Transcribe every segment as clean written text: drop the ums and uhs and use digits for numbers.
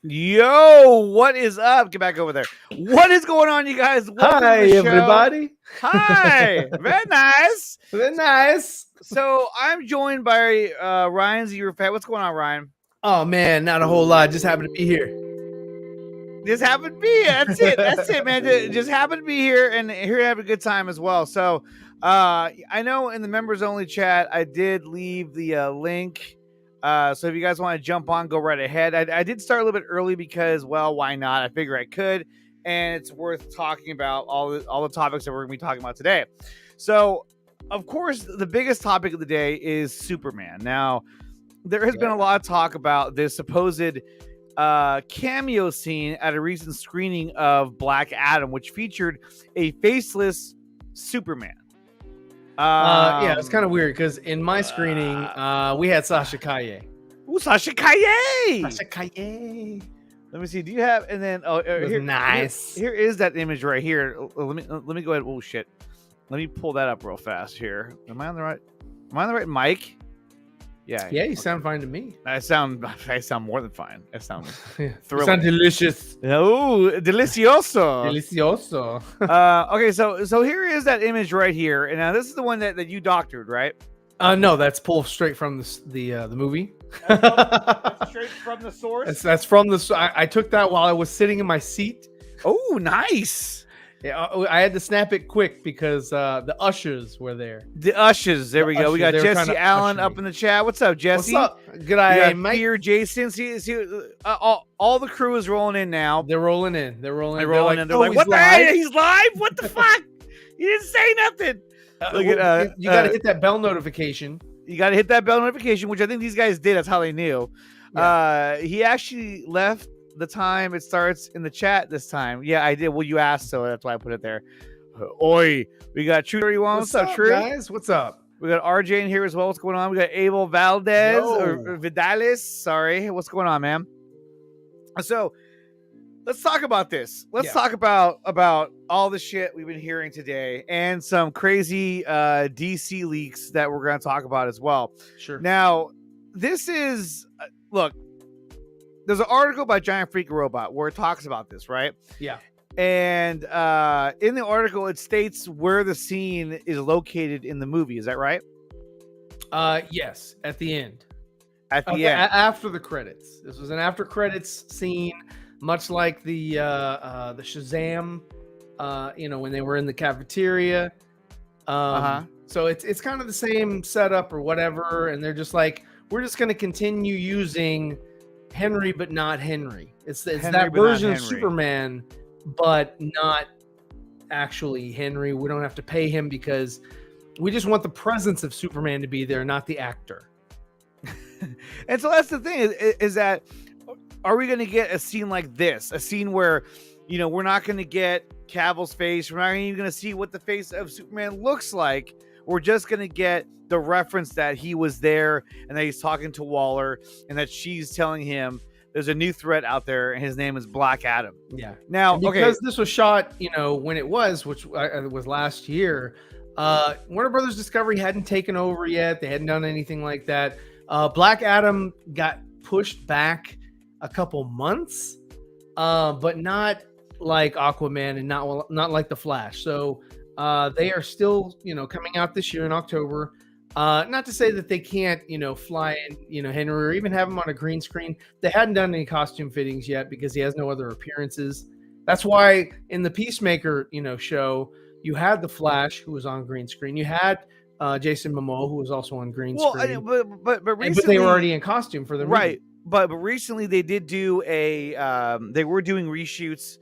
Yo, what is up? Get back over there. What is going on, you guys? Welcome Hi, to the show. everybody. Hi, very nice. Very nice. So I'm joined by Ryan Zerofat. What's going on, Ryan? Oh man, not a whole lot. Just happened to be here. Just happened to be. That's it. That's it, man. Just happened to be here and here to have a good time as well. So I know in the members only chat, I did leave the link. So if you guys want to jump on, go right ahead. I did start a little bit early because, well, why not? I figure I could, and it's worth talking about all the topics that we're going to be talking about today. So, of course, the biggest topic of the day is Superman. Now, there has been a lot of talk about this supposed cameo scene at a recent screening of Black Adam, which featured a faceless Superman. Yeah, it's kind of weird because in my screening, we had Sasha Calle. Ooh, Sasha Calle! Sasha Calle. Let me see. Do you have? And then nice. Here is that image right here. Let me go ahead. Oh shit! Let me pull that up real fast here. Am I on the right mic? Yeah. Yeah, you sound fine to me. I sound more than fine. I sound You thrilling. sound delicious. Oh, delicioso. Delicioso. Okay, so here is that image right here, and now this is the one that you doctored, right? No, that's pulled straight from the movie. That's straight from the source. That's from the. I took that while I was sitting in my seat. Oh, nice. Yeah, I had to snap it quick because the ushers were there. The ushers. There we go. We got Jesse Allen up in the chat. What's up, Jesse? What's up? Good eye, Mike. Here, Jason. See, all the crew is rolling in now. They're rolling in. They're rolling in. They're like, what the hell? He's live? What the fuck? You didn't say nothing. You got to hit that bell notification. You got to hit that bell notification, which I think these guys did. That's how they knew. Yeah. He actually left the time it starts in the chat this time. Yeah, I did. Well, you asked, so that's why I put it there. Oi, we got True 31. What's up, True? Guys? What's up? We got RJ in here as well. What's going on? We got Abel Valdez or Vidalis. Sorry, what's going on, man? So let's talk about this. Let's talk about all the shit we've been hearing today and some crazy DC leaks that we're going to talk about as well. Sure. Now, this is look. There's an article by Giant Freak Robot where it talks about this, right? Yeah. And in the article, it states where the scene is located in the movie. Is that right? Yes. At the end. At the end. After the credits. This was an after credits scene, much like the Shazam, when they were in the cafeteria. So it's kind of the same setup or whatever. And they're just like, we're just going to continue using Henry, but not Henry. It's that version of Superman, but not actually Henry. We don't have to pay him because we just want the presence of Superman to be there, not the actor. And so that's the thing is that are we going to get a scene like this? A scene where, we're not going to get Cavill's face. We're not even going to see what the face of Superman looks like. We're just going to get the reference that he was there and that he's talking to Waller and that she's telling him there's a new threat out there and his name is Black Adam. Yeah. Now, because this was shot, when it was, which was last year, Warner Brothers Discovery hadn't taken over yet. They hadn't done anything like that. Black Adam got pushed back a couple months, but not like Aquaman and not like The Flash. So they are still, coming out this year in October. Not to say that they can't, fly in, Henry or even have him on a green screen. They hadn't done any costume fittings yet because he has no other appearances. That's why in the Peacemaker, show, you had the Flash who was on green screen. You had Jason Momoa who was also on green screen. But recently, but they were already in costume for the movie. Right. But recently they did do they were doing reshoots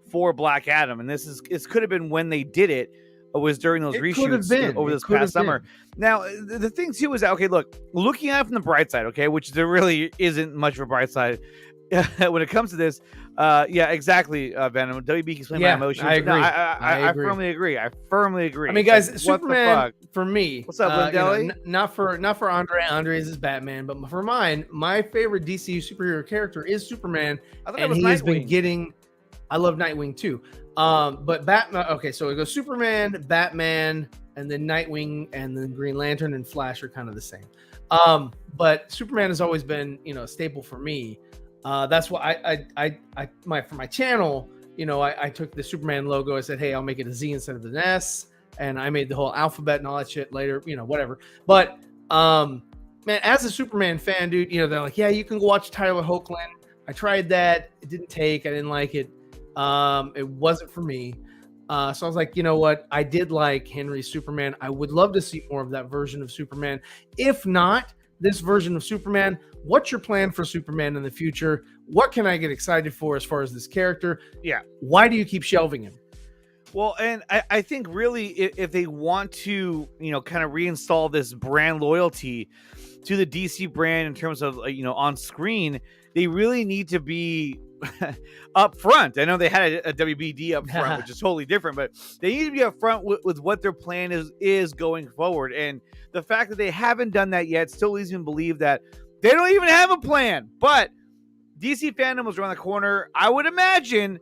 for Black Adam, and this could have been when they did it. Was during those reshoots over this past summer. Now, the thing too is that, okay, look, looking at it from the bright side, okay, which there really isn't much of a bright side when it comes to this. Yeah, exactly, Venom. WB keeps playing my emotions. I agree. No, I firmly agree. I firmly agree. I mean, guys, like, Superman for me. What's up, Lindelli? Not for Andre. Andre's is Batman, but for mine, my favorite DCU superhero character is Superman, and he has been getting. I love Nightwing too. But Batman. Okay, so it goes Superman, Batman, and then Nightwing, and then Green Lantern and Flash are kind of the same. But Superman has always been, a staple for me. That's why for my channel, I took the Superman logo. I said, hey, I'll make it a Z instead of an S, and I made the whole alphabet and all that shit later, whatever. But man, as a Superman fan, dude, they're like, yeah, you can go watch Tyler Hoechlin. I tried that. It didn't take. I didn't like it. It wasn't for me. So I was like, you know what? I did like Henry's Superman. I would love to see more of that version of Superman. If not this version of Superman, what's your plan for Superman in the future? What can I get excited for as far as this character? Yeah. Why do you keep shelving him? Well, and I think really if they want to, kind of reinstall this brand loyalty to the DC brand in terms of, on screen, they really need to be up front. I know they had a WBD up front, which is totally different, but they need to be up front with what their plan is going forward. And the fact that they haven't done that yet still leads me to believe that they don't even have a plan. But DC fandom was around the corner. I would imagine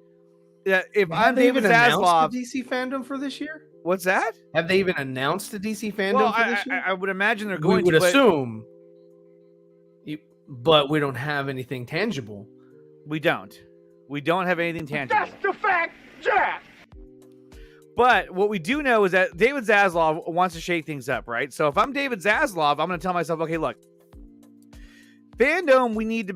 that if I'm David Zaslav, DC fandom for this year. What's that? Have they even announced the DC fandom for this year? I would imagine they're going to. We would assume, but we don't have anything tangible. We don't have anything tangible. That's the fact, Jack. But what we do know is that David Zaslav wants to shake things up, right? So if I'm David Zaslav, I'm going to tell myself, okay, look, fandom needs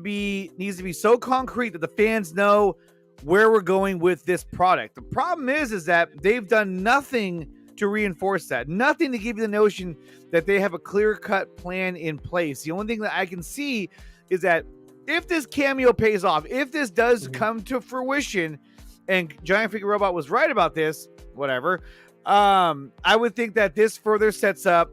to be so concrete that the fans know where we're going with this product. The problem is that they've done nothing to reinforce that, nothing to give you the notion that they have a clear-cut plan in place. The only thing that I can see is that if this cameo pays off, if this does come to fruition, and Giant Freaking Robot was right about this, whatever, I would think that this further sets up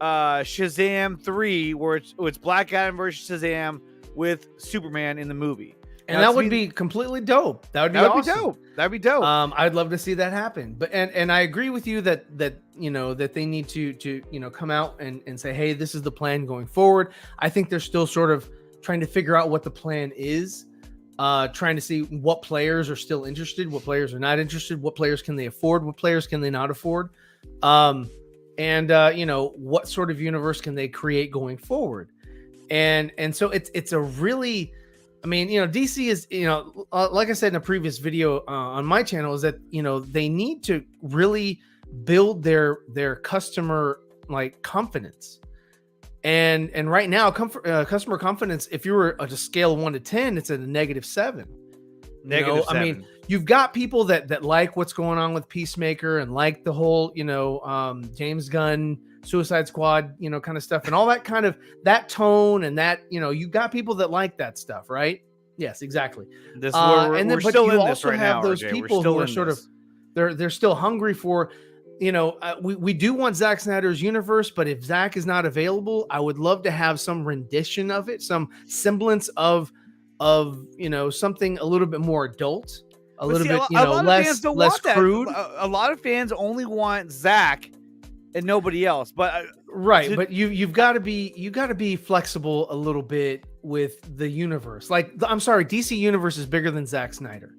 Shazam 3, where it's Black Adam versus Shazam with Superman in the movie. And that would be completely dope. That would be awesome. That'd be dope. I'd love to see that happen. But and I agree with you that that they need to come out and say, hey, this is the plan going forward. I think they're still sort of trying to figure out what the plan is, trying to see what players are still interested, what players are not interested, what players can they afford, what players can they not afford, and what sort of universe can they create going forward. And so it's a really, I mean, DC is, like I said in a previous video on my channel, is that, they need to really build their customer confidence. And right now, customer confidence, if you were to scale 1 to 10, it's at a -7. -7. I mean, you've got people that like what's going on with Peacemaker and like the whole, James Gunn, Suicide Squad, kind of stuff, and all that kind of that tone and that, you got people that like that stuff, right? Yes, exactly. This we're still in this right now. Those people who are sort of they're still hungry for. We do want Zack Snyder's universe, but if Zack is not available, I would love to have some rendition of it, some semblance of something a little bit more adult, a little bit less crude. A lot of fans only want Zack and nobody else. But right, but you've got to be flexible a little bit with the universe. I'm sorry, DC universe is bigger than Zack Snyder.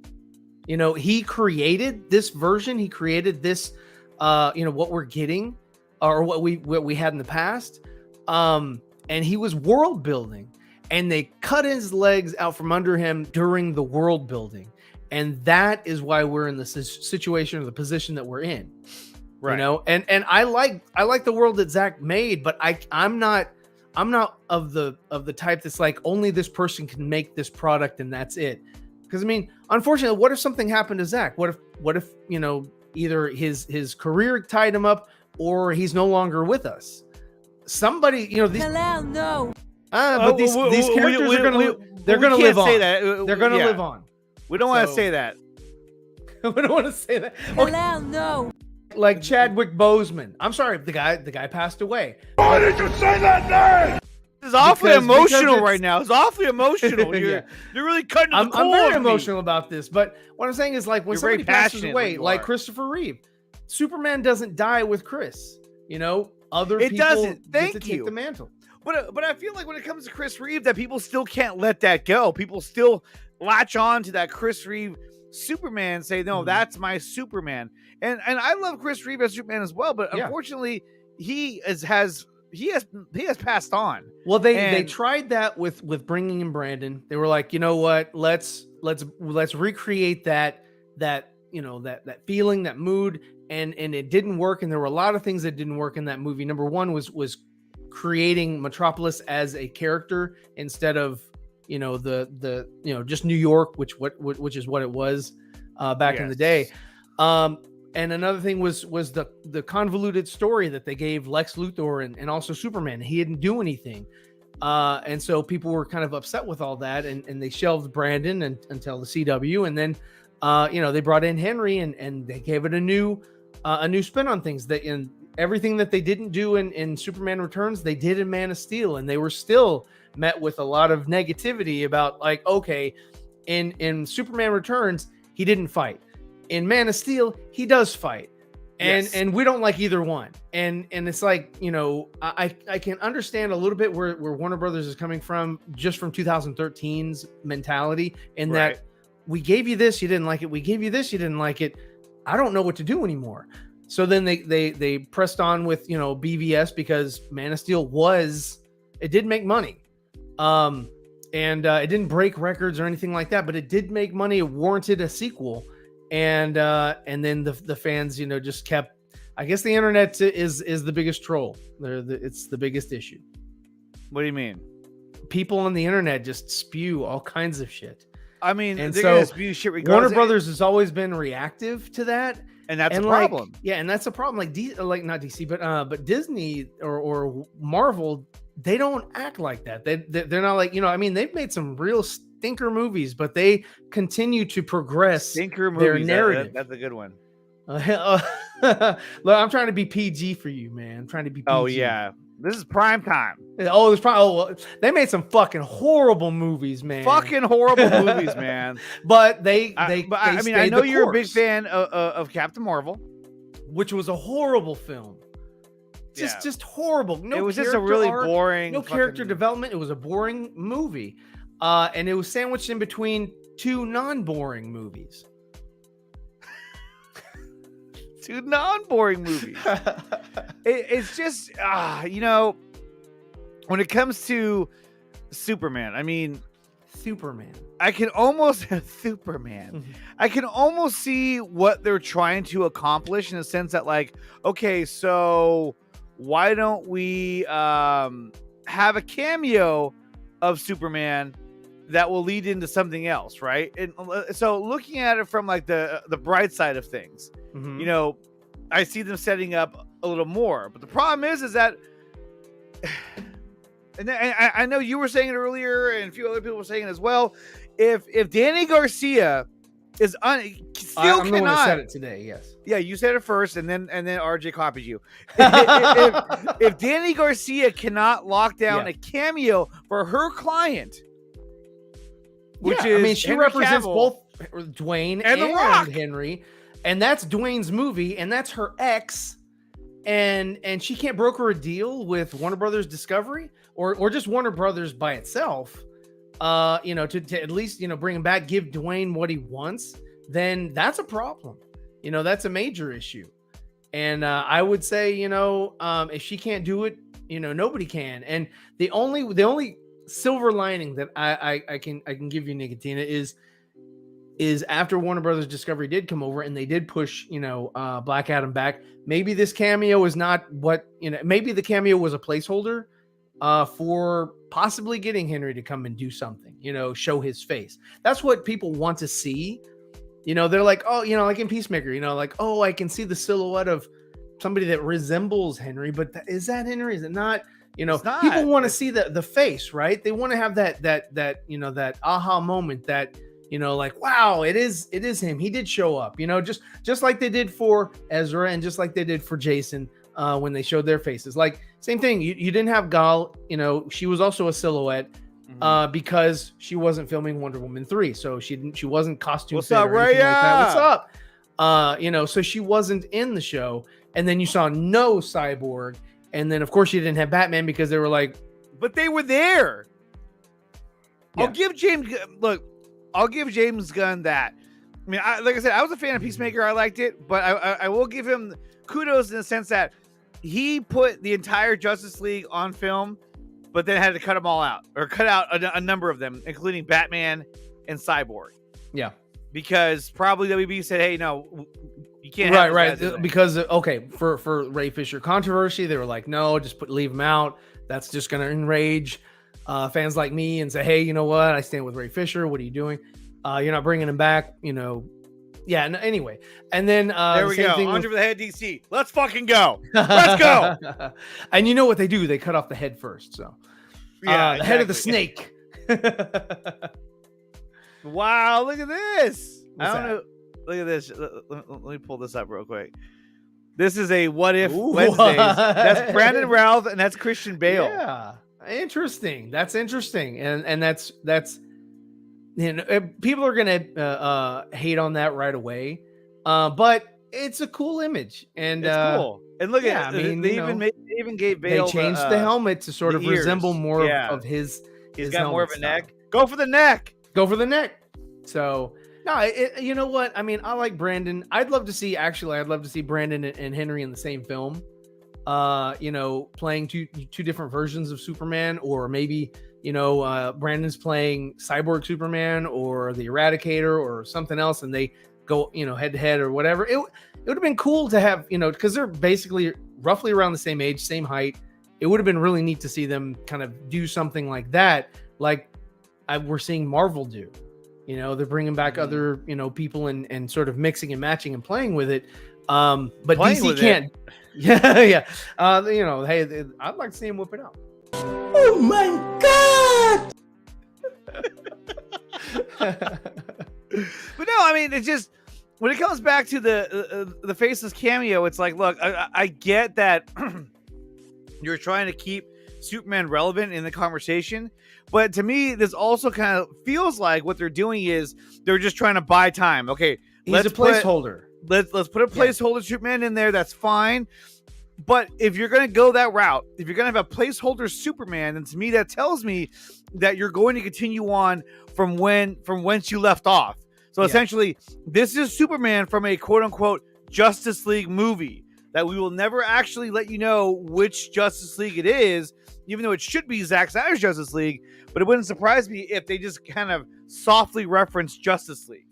He created this version. He created this. What we're getting, or what we had in the past, and he was world building, and they cut his legs out from under him during the world building, and that is why we're in the situation or the position that we're in, right? And I like the world that Zack made, but I'm not of the type that's like only this person can make this product and that's it, because I mean, unfortunately, what if something happened to Zack? What if either his career tied him up, or he's no longer with us. Somebody, these. Hello, no. But these characters are gonna live on. They're gonna live on. We don't want to say that. We don't want to say that. Hello, no. Like Chadwick Boseman. I'm sorry, the guy passed away. Why did you say that name? This is awfully emotional right now. It's awfully emotional. You're really cutting to the core. I'm very emotional about this, but what I'm saying is when somebody passes away, like Christopher Reeve, Superman doesn't die with Chris. Other people doesn't. Get to take the mantle. But I feel like when it comes to Chris Reeve, that people still can't let that go. People still latch on to that Chris Reeve Superman, say, no, that's my Superman. And I love Chris Reeve as Superman as well, but unfortunately, he has he has passed on. Well, they And- tried that with bringing in Brandon. They were like, you know what? Let's recreate that feeling, that mood, and it didn't work. And there were a lot of things that didn't work in that movie. Number one was creating Metropolis as a character instead of just New York, which is what it was back in the day. And another thing was the convoluted story that they gave Lex Luthor and also Superman. He didn't do anything. And so people were kind of upset with all that, and they shelved Brandon until the CW. And then, they brought in Henry and they gave it a new spin on things. That in everything that they didn't do in Superman Returns, they did in Man of Steel, and they were still met with a lot of negativity about, like, okay, in Superman Returns, he didn't fight. In Man of Steel, he does fight. And we don't like either one. And it's like, I can understand a little bit where Warner Brothers is coming from, just from 2013's mentality, in that we gave you this, you didn't like it. We gave you this, you didn't like it. I don't know what to do anymore. So then they pressed on with, BVS, because Man of Steel it did make money. And it didn't break records or anything like that, but it did make money. It warranted a sequel. And then the fans, just kept. I guess the internet is the biggest troll. It's the biggest issue. What do you mean? People on the internet just spew all kinds of shit. I mean, and they're so gonna spew shit regardless. Warner Brothers has always been reactive to that, and that's a like, problem. Yeah, and that's a problem. Like not DC, but Disney or Marvel, they don't act like that. They're not like, they've made some real stinker movies, but they continue to progress Stinker their movies, narrative. That's a good one. Look, I'm trying to be PG for you, man. I'm trying to be PG. Oh yeah, this is prime time. They made some fucking horrible movies, man. Fucking horrible movies, man. But I know you're a big fan of Captain Marvel, which was a horrible film. Just horrible. It was just a really boring. No character development. It was a boring movie. And it was sandwiched in between two non-boring movies. Two non-boring movies. It's just, when it comes to Superman, Superman. I can almost Superman. I can almost see what they're trying to accomplish, in a sense that, like, okay, so why don't we have a cameo of Superman that will lead into something else, right? And so looking at it from like the bright side of things, I see them setting up a little more. But the problem is that, and I know you were saying it earlier, and a few other people were saying it as well. If Danny Garcia is I'm the one who said it today. Yes. Yeah, you said it first, and then RJ copied you. if Danny Garcia cannot lock down a cameo for her client, which is she Henry represents Cavill, both Dwayne and The Rock. Henry, and that's Dwayne's movie, and that's her ex, and she can't broker a deal with Warner Brothers Discovery or just Warner Brothers by itself, to at least bring him back, give Dwayne what he wants, then that's a problem. That's a major issue, and I would say if she can't do it, nobody can. And the only silver lining that I can give you, Nicotina, is after Warner Brothers Discovery did come over and they did push Black Adam back, maybe this cameo is not what maybe the cameo was a placeholder for possibly getting Henry to come and do something, show his face. That's what people want to see. They're like, oh, like in Peacemaker, like, oh, I can see the silhouette of somebody that resembles Henry, but is that Henry? Is it not? People want to see the face, right? They want to have that aha moment, that like, wow, it is him. He did show up, just like they did for Ezra and just like they did for Jason when they showed their faces. Like, same thing. You didn't have Gal, she was also a silhouette because she wasn't filming Wonder Woman 3, so she wasn't costume. What's up, Raya? Like that. What's up? So she wasn't in the show, and then you saw no Cyborg. And then, of course, you didn't have Batman because they were like, but they were there. Yeah. I'll give James Gunn that. Like I said, I was a fan of Peacemaker. I liked it, but I will give him kudos in the sense that he put the entire Justice League on film, but then had to cut them all out, or cut out a number of them, including Batman and Cyborg. Yeah. Because probably WB said, "Hey, no, you can't." Right. Because for Ray Fisher controversy, they were like, "No, just leave him out. That's just gonna enrage fans like me and say, hey, you know what? I stand with Ray Fisher. What are you doing? You're not bringing him back. You know." Yeah. No, anyway, and then there we go. Under the head, DC. Let's fucking go. Let's go. And you know what they do? They cut off the head first. So yeah, the head of the snake. Wow, look at this. What's I don't that? know. Look at this. Let me pull this up real quick. This is a What If Ooh, Wednesdays. what? That's Brandon Routh and that's Christian Bale. Yeah, interesting. That's interesting, and that's you know, people are gonna hate on that right away, but it's a cool image, and It's cool. And look yeah, at I mean, they you know, even gave Bale. they changed the helmet to sort the of ears. resemble more Yeah. of his. He's his got more of helmet a style. neck. Go for the neck. Go for the neck. So no, you know what? I mean, I like Brandon. I'd love to see Brandon and Henry in the same film. You know, playing two different versions of Superman, or maybe, you know, Brandon's playing Cyborg Superman or the Eradicator or something else, and they go, you know, head to head or whatever. It would have been cool to have, you know, because they're basically roughly around the same age, same height. It would have been really neat to see them kind of do something like that, like we're seeing Marvel do. You know, they're bringing back other, you know, people and sort of mixing and matching and playing with it. But Playing DC with can't. Yeah, yeah. You know, hey, I'd like to see him whip it out. Oh my God! But no, I mean, it's just when it comes back to the Faceless cameo, it's like, look, I get that you're trying to keep Superman relevant in the conversation, but to me, this also kind of feels like what they're doing is they're just trying to buy time. Okay, He's a placeholder. Let's put a placeholder Superman in there. That's fine. But if you're going to go that route, if you're going to have a placeholder Superman, then to me that tells me that you're going to continue on from whence you left off. So essentially, this is Superman from a quote unquote Justice League movie that we will never actually let you know which Justice League it is, even though it should be Zack Snyder's Justice League. But it wouldn't surprise me if they just kind of softly reference Justice League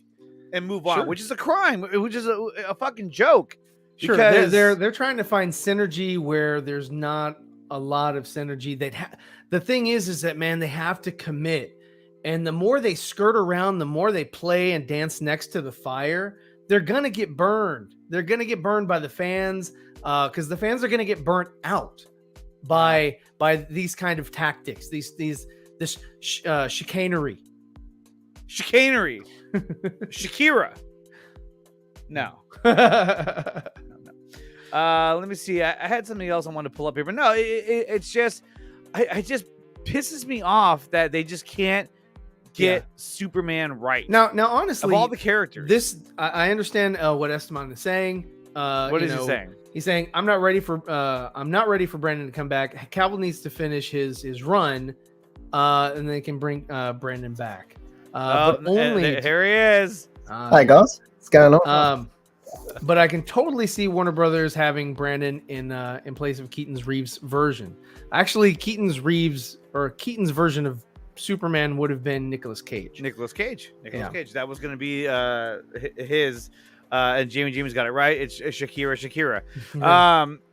and move on, which is a crime, which is a fucking joke. Sure, Because they're trying to find synergy where there's not a lot of synergy. The thing is that, man, they have to commit, and the more they skirt around, the more they play and dance next to the fire, they're gonna get burned. They're gonna get burned by the fans, because the fans are gonna get burnt out by these kind of tactics, this chicanery. Shakira. No. Let me see. I had something else I wanted to pull up here, but no, it's just, I just pisses me off that they just can't get Superman right. Now, honestly, of all the characters, I understand what Esteban is saying. What is he saying? He's saying I'm not ready for Brandon to come back. Cavill needs to finish his run, and they can bring Brandon back. But only here he is. Hi guys, what's going on? But I can totally see Warner Brothers having Brandon in place of Keaton's Reeves version. Actually, Keaton's version of Superman would have been Nicolas Cage. Nicolas Cage. That was going to be his. And Jamie's got it right. It's Shakira.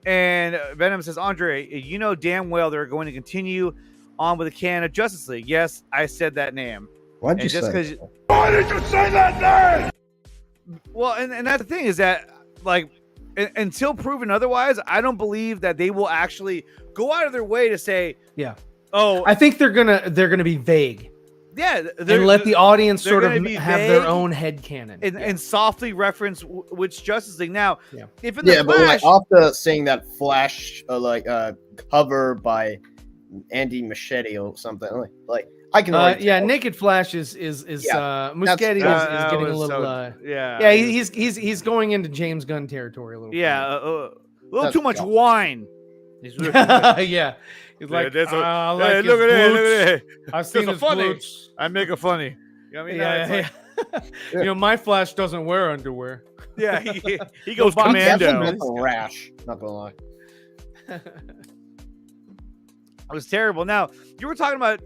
And Venom says, Andre, you know damn well they're going to continue on with a can of Justice League. Yes, I said that name. Why'd you just say? Why did you say that name? Well, and that's the thing is that, like, until proven otherwise, I don't believe that they will actually go out of their way to say, yeah. Oh, I think they're gonna be vague. Yeah, and let the audience sort of have their vague own headcanon and softly reference which Justice League. Now, if in Yeah, the but Flash, like after seeing that Flash cover by Andy Machete or something, like I can already tell. Naked Flash is Muschietti is getting a little he's going into James Gunn territory a little a little too much wine. Yeah. He's like, look at like look at it. I've seen his funny. glutes. I make a funny. You know what I mean? You know, my Flash doesn't wear underwear. Yeah, he goes I'm commando. definitely a rash. Not gonna lie. It was terrible. Now, you were talking about,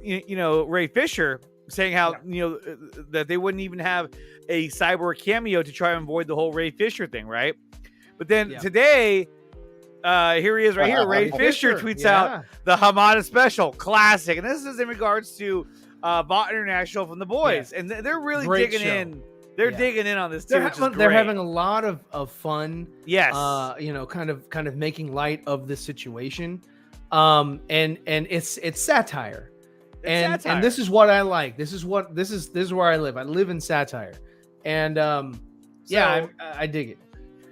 Ray Fisher saying how, that they wouldn't even have a cyborg cameo to try and avoid the whole Ray Fisher thing, right? But then today, here he is right here. Ray Fisher tweets out the Hamada special, classic. And this is in regards to Bot International from The Boys. And they're really digging in. They're digging in on this too, which is great. They're having a lot of fun. Yes. Kind of making light of the situation. And it's satire. And this is what I like. This is where I live. I live in satire. And I dig it.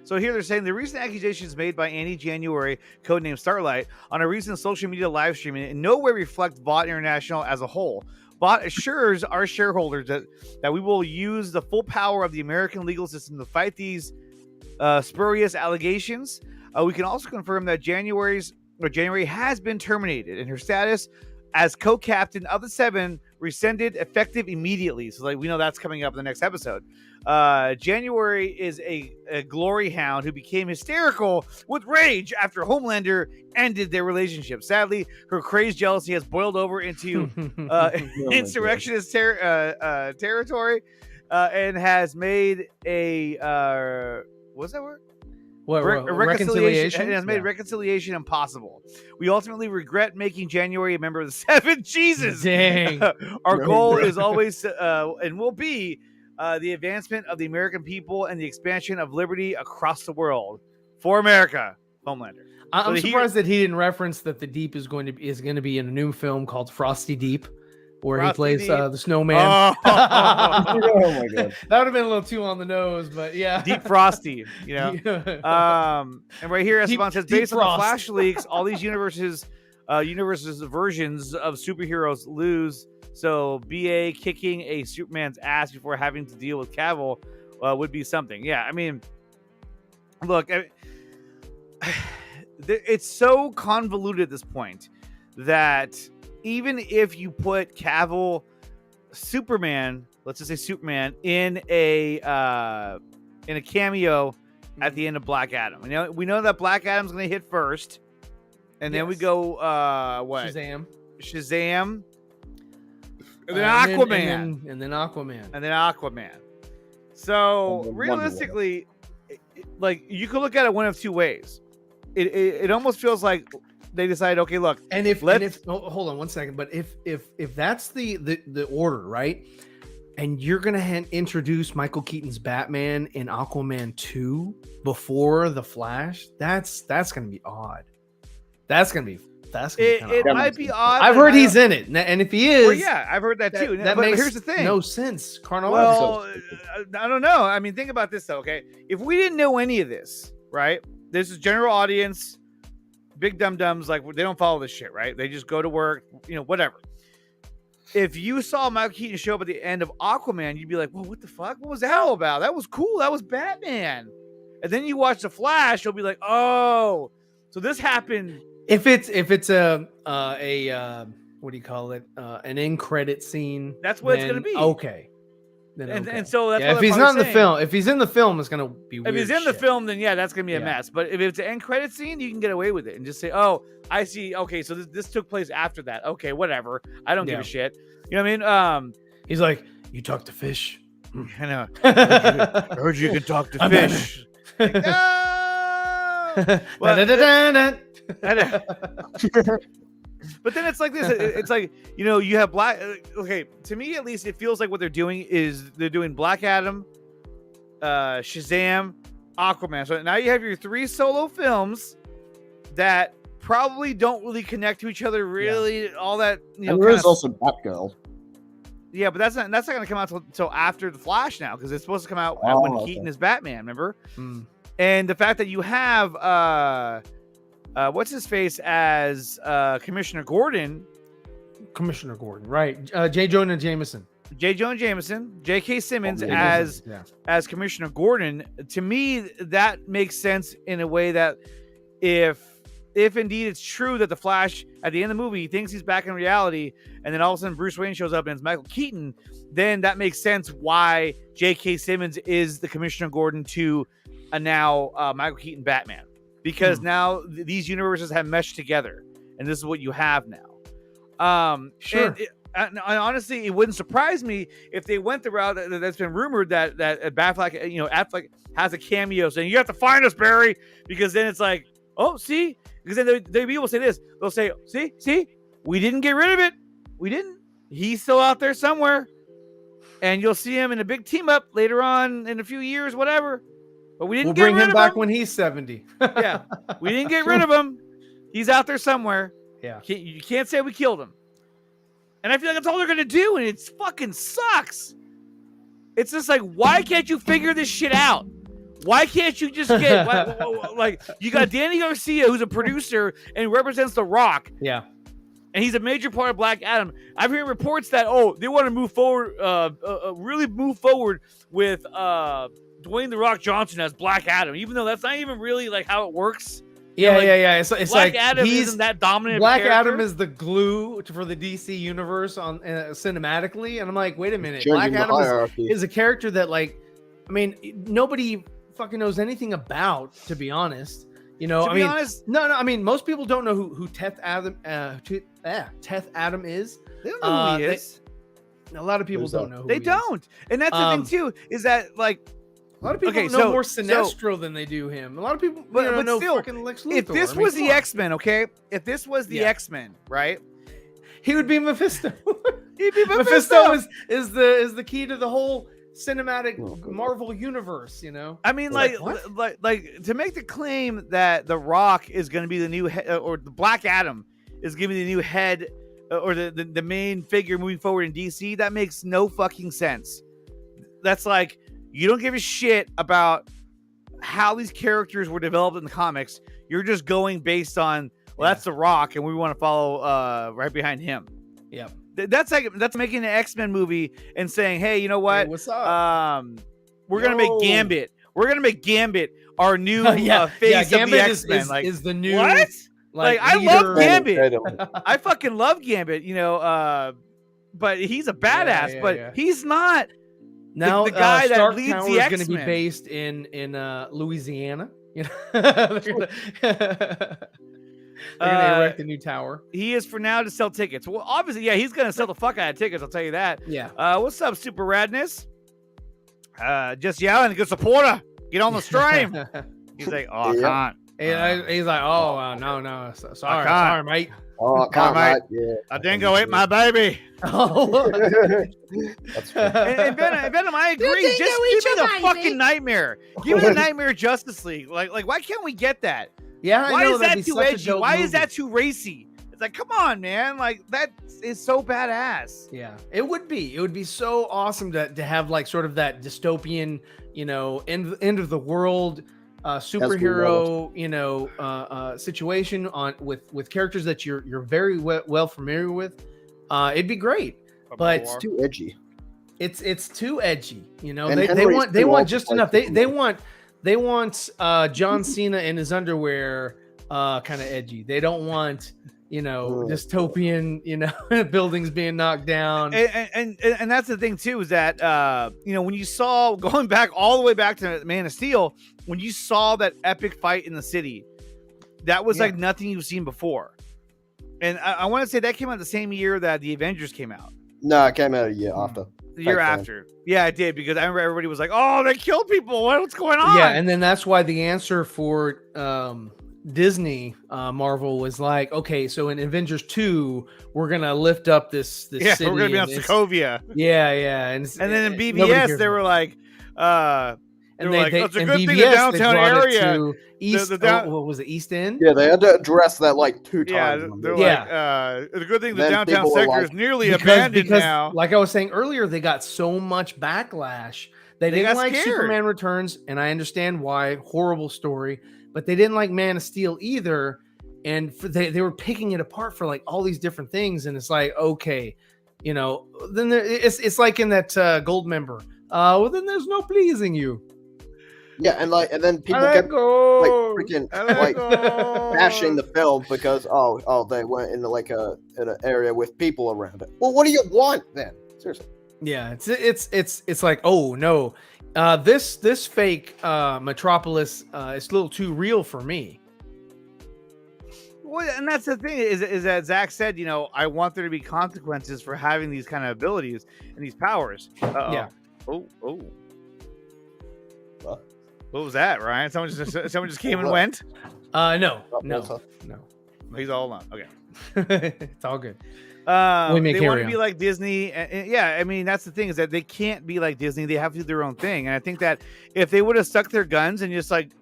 So here they're saying the recent accusations made by Andy January, codenamed Starlight, on a recent social media live stream in no way reflect Bot International as a whole. Bot assures our shareholders that we will use the full power of the American legal system to fight these spurious allegations. We can also confirm that January has been terminated, and her status as co-captain of the Seven rescinded effective immediately. So, we know that's coming up in the next episode. January is a glory hound who became hysterical with rage after Homelander ended their relationship. Sadly, her crazed jealousy has boiled over into insurrectionist territory and has made a what's that word? Reconciliation? It has made reconciliation impossible. We ultimately regret making January a member of the Seven. Jesus. Dang. Our goal is always and will be the advancement of the American people and the expansion of liberty across the world. For America, Homelander. I'm surprised that he didn't reference that the Deep is going to be in a new film called Frosty Deep, where he plays the snowman. Oh my god, that would have been a little too on the nose, but yeah, Deep Frosty, And right here, Esteban says, based on the Flash leaks, all these universes versions of superheroes lose. So BA kicking a Superman's ass before having to deal with Cavill would be something. Yeah, I mean, look, it's so convoluted at this point that even if you put Cavill, Superman, let's just say Superman, in a cameo at the end of Black Adam, we know that Black Adam's going to hit first, and then we go Shazam, and then Aquaman, and then Aquaman. So realistically, you could look at it one of two ways. It almost feels like they decided, okay, look, hold on one second, but if that's the order, right, and you're gonna introduce Michael Keaton's Batman in Aquaman 2 before the Flash, that's gonna be odd. It might be odd. I've heard he's in it, and if he is, well, yeah, I've heard that too. That but makes here's the thing: no sense chronologically. Well, I don't know. I mean, think about this though. Okay, if we didn't know any of this, right? This is general audience, big dum-dums, they don't follow this shit, right? They just go to work, whatever. If you saw Michael Keaton show up at the end of Aquaman, you'd be like, well, what the fuck? What was that all about? That was cool. That was Batman. And then you watch The Flash, you'll be like, oh, so this happened. If it's a what do you call it? An end credit scene. That's what it's going to be. Okay. And so that's if he's not in the film, if he's in the film, it's gonna be weird. If he's in the film, then that's gonna be a mess. But if it's an end credit scene, you can get away with it and just say, "Oh, I see. Okay, so this took place after that. Okay, whatever. I don't give a shit." You know what I mean? He's like, "You talk to fish." I know. I heard you can talk to fish. Like, no! But then it's like this. It's like, you have Black. Okay, to me at least, it feels like what they're doing is they're doing Black Adam, Shazam, Aquaman. So now you have your 3 solo films that probably don't really connect to each other. Really, all that. And there is also Batgirl. Yeah, but that's not going to come out until after the Flash now, because it's supposed to come out when Keaton is Batman. Remember? And the fact that you have what's his face as Commissioner Gordon, right? J. Jonah Jameson, J.K. Simmons as Commissioner Gordon. To me, that makes sense in a way that if indeed it's true that the Flash at the end of the movie thinks he's back in reality, and then all of a sudden Bruce Wayne shows up and it's Michael Keaton, then that makes sense why J.K. Simmons is the Commissioner Gordon to a now Michael Keaton Batman. because now these universes have meshed together, and this is what you have now. Sure. And honestly, it wouldn't surprise me if they went the route that's been rumored that Batfleck, Affleck has a cameo saying, "You have to find us, Barry," because then it's like, oh, see, because then they people say this. They'll say, see, we didn't get rid of it. We didn't. He's still out there somewhere, and you'll see him in a big team up later on in a few years, whatever. But we didn't. We'll bring rid him of back when he's 70. Yeah, we didn't get rid of him. He's out there somewhere. Yeah, you can't say we killed him. And I feel like that's all they're gonna do, and it fucking sucks. It's just like, why can't you figure this shit out? Why can't you just get like you got Danny Garcia, who's a producer and represents The Rock. Yeah. And he's a major part of Black Adam. I've heard reports that they want to move forward, really move forward with Dwayne The Rock Johnson as Black Adam, even though that's not even really like how it works. Yeah. It's Black like Adam isn't that dominant. Black Adam is the glue for the DC universe on cinematically, and I'm like, wait a minute, Black Adam is a character that, like, I mean, nobody fucking knows anything about, to be honest. I mean, most people don't know who Teth Adam is. They don't know who he is. A lot of people don't know who they he don't. is. And that's the thing too, is that like a lot of people know more Sinestro than they do him. A lot of people know still, fucking Lex Luthor. If this was the X-Men, okay? If this was the X-Men, right? He would be Mephisto. He'd be Mephisto is the key to the whole cinematic Marvel universe, I mean, like to make the claim that The Rock is going to be the new head, or the Black Adam is going to be the new head, or the main figure moving forward in DC, that makes no fucking sense. That's like, you don't give a shit about how these characters were developed in the comics. You're just going based on, that's The Rock, and we want to follow right behind him. Yeah. That's making an X-Men movie and saying, hey, you know what? Hey, what's up? We're gonna make Gambit. We're gonna make Gambit our new face of the X-Men. Is the new what? Like I love Gambit. I fucking love Gambit. But he's a badass. But he's not now the guy that Stark leads Tower the X-Men. Is going to be based in Louisiana. They're gonna erect a new tower. He is for now to sell tickets. Well, obviously, he's gonna sell the fuck out of tickets. I'll tell you that. Yeah. What's up, Super Radness? Just yelling, good supporter. Get on the stream. He's like, oh, I can't. He's like, oh, no, sorry, mate. Oh, I can't, mate. Yeah. I didn't go eat my baby. Oh, that's and Venom, I agree. Just give me the fucking nightmare. Give me the Nightmare Justice League. Like, why can't we get that? Yeah, why is that too edgy? Why is that too racy? It's like, come on, man. Like, that is so badass. Yeah, it would be. It would be so awesome to have like sort of that dystopian, end of the world superhero, situation with characters that you're very well familiar with. It'd be great, but it's too edgy. It's too edgy. They want just enough. They want John Cena in his underwear, kind of edgy. They don't want dystopian, buildings being knocked down. And that's the thing too, is that when you saw, going back all the way back to Man of Steel, when you saw that epic fight in the city, that was like nothing you've seen before. And I want to say that came out the same year that the Avengers came out. No, it came out a year after. The year after. Yeah, it did, because I remember everybody was like, oh, they killed people. What's going on? Yeah, and then that's why the answer for Disney, Marvel was like, okay, so in Avengers 2, we're going to lift up this city. We're going to be on Sokovia. Yeah. And then in BBS, they were like, and it's a good thing the downtown area. What was it, East End? Yeah, they had to address that like 2 times. Yeah, they're like, it's a good thing the downtown sector is nearly abandoned now. Like I was saying earlier, they got so much backlash. They didn't like scared. Superman Returns, and I understand why. Horrible story. But they didn't like Man of Steel either. And they were picking it apart for like all these different things. And it's like, okay, then it's like in that Gold Member. Well, then there's no pleasing you. Yeah, and then people kept freaking bashing the film because they went into like in an area with people around it. Well, what do you want then? Seriously. Yeah, it's like, oh no, this fake Metropolis is a little too real for me. Well, and that's the thing is that Zack said, you know, I want there to be consequences for having these kind of abilities and these powers. Yeah. Oh. What? What was that, Ryan? Someone just came and went. No. He's all alone. Okay. It's all good. They want to be like Disney. And yeah, I mean, that's the thing is that they can't be like Disney. They have to do their own thing. And I think that if they would have stuck their guns and just like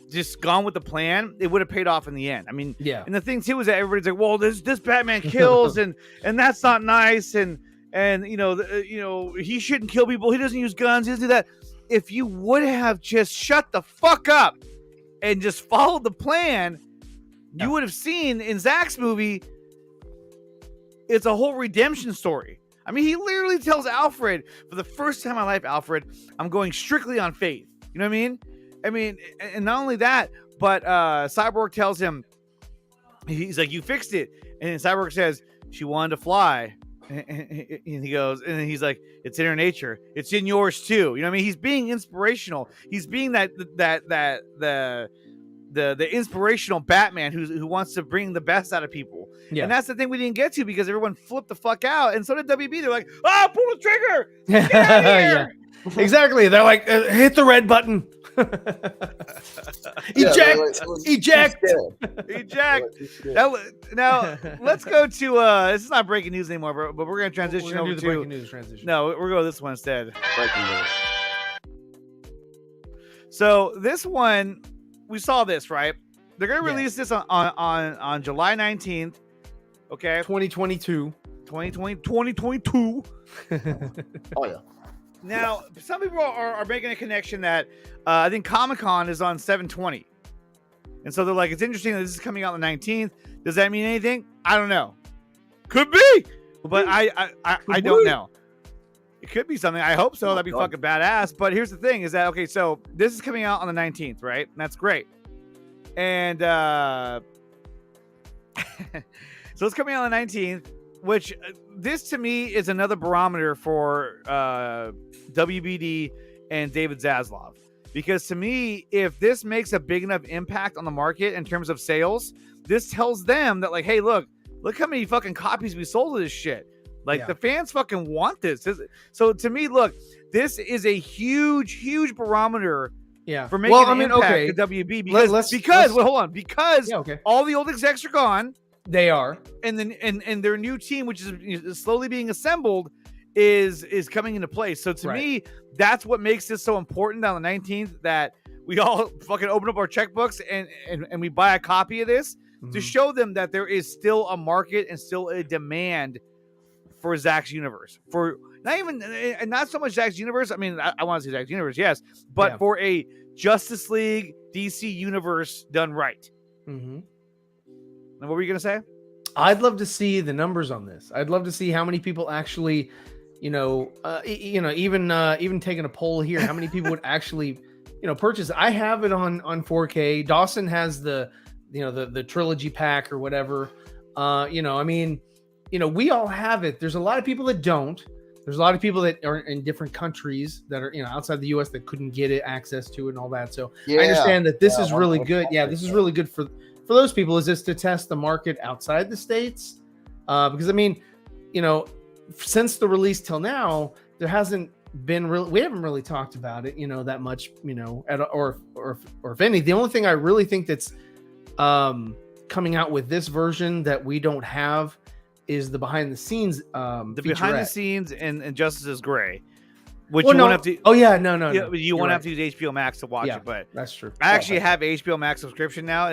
just gone with the plan, it would have paid off in the end. I mean, yeah. And the thing too is that everybody's like, well, this Batman kills and that's not nice. And you know, he shouldn't kill people. He doesn't use guns. He doesn't do that. If you would have just shut the fuck up and just followed the plan, you would have seen in Zack's movie, it's a whole redemption story. I mean, he literally tells Alfred, for the first time in my life, Alfred, I'm going strictly on faith. You know what I mean? And not only that, but Cyborg tells him, he's like, you fixed it. And Cyborg says, she wanted to fly. And he goes, and then he's like, it's in her nature. It's in yours too. You know what I mean? He's being inspirational. He's being the inspirational Batman who wants to bring the best out of people. Yeah. And that's the thing we didn't get to because everyone flipped the fuck out. And so did WB. They're like, oh, pull the trigger. Get out of here. Yeah. Exactly. They're like, hit the red button. Eject. Now, let's go to this is not breaking news anymore, but we're going to transition over to breaking news transition. No, we're going to this one instead. Breaking news. So this one, we saw this, right? They're going to release this on July 19th. Okay. 2022. 2022. Oh, yeah. Now, some people are making a connection that I think Comic-Con is on 7/20. And so they're like, it's interesting that this is coming out on the 19th. Does that mean anything? I don't know. Could be. But I don't know. It could be something. I hope so. That'd be fucking badass. But here's the thing is that, okay, so this is coming out on the 19th, right? And that's great. And so it's coming out on the 19th, which this to me is another barometer for WBD and David Zaslav. Because to me, if this makes a big enough impact on the market in terms of sales, this tells them that, like, hey, look how many fucking copies we sold of this shit. Like, the fans fucking want this. So to me, look, this is a huge barometer for making an impact to WB. Because all the old execs are gone. They are. And then and their new team, which is slowly being assembled, is coming into place. So to me, that's what makes this so important on the 19th, that we all fucking open up our checkbooks and we buy a copy of this to show them that there is still a market and still a demand for Zack's universe. For not so much Zack's universe. I mean, I want to see Zack's universe, yes, but for a Justice League DC universe done right. Mm-hmm. And what were you gonna say? I'd love to see the numbers on this. I'd love to see how many people actually, even taking a poll here, how many people would actually, purchase it. I have it on 4K. Dawson has the trilogy pack or whatever. We all have it. There's a lot of people that don't. There's a lot of people that are in different countries that are, outside the US that couldn't get access to it and all that. So I understand that this is really good. Yeah, this is really good for those people. Is this to test the market outside the States? Because since the release till now, there hasn't been we haven't really talked about it, that much, or if any. The only thing I really think that's coming out with this version that we don't have is the behind the scenes. The behind the scenes and Justice is Gray. Which you won't have to. Oh yeah, no. You won't have to use HBO Max to watch it, but that's true. I actually have HBO Max subscription now.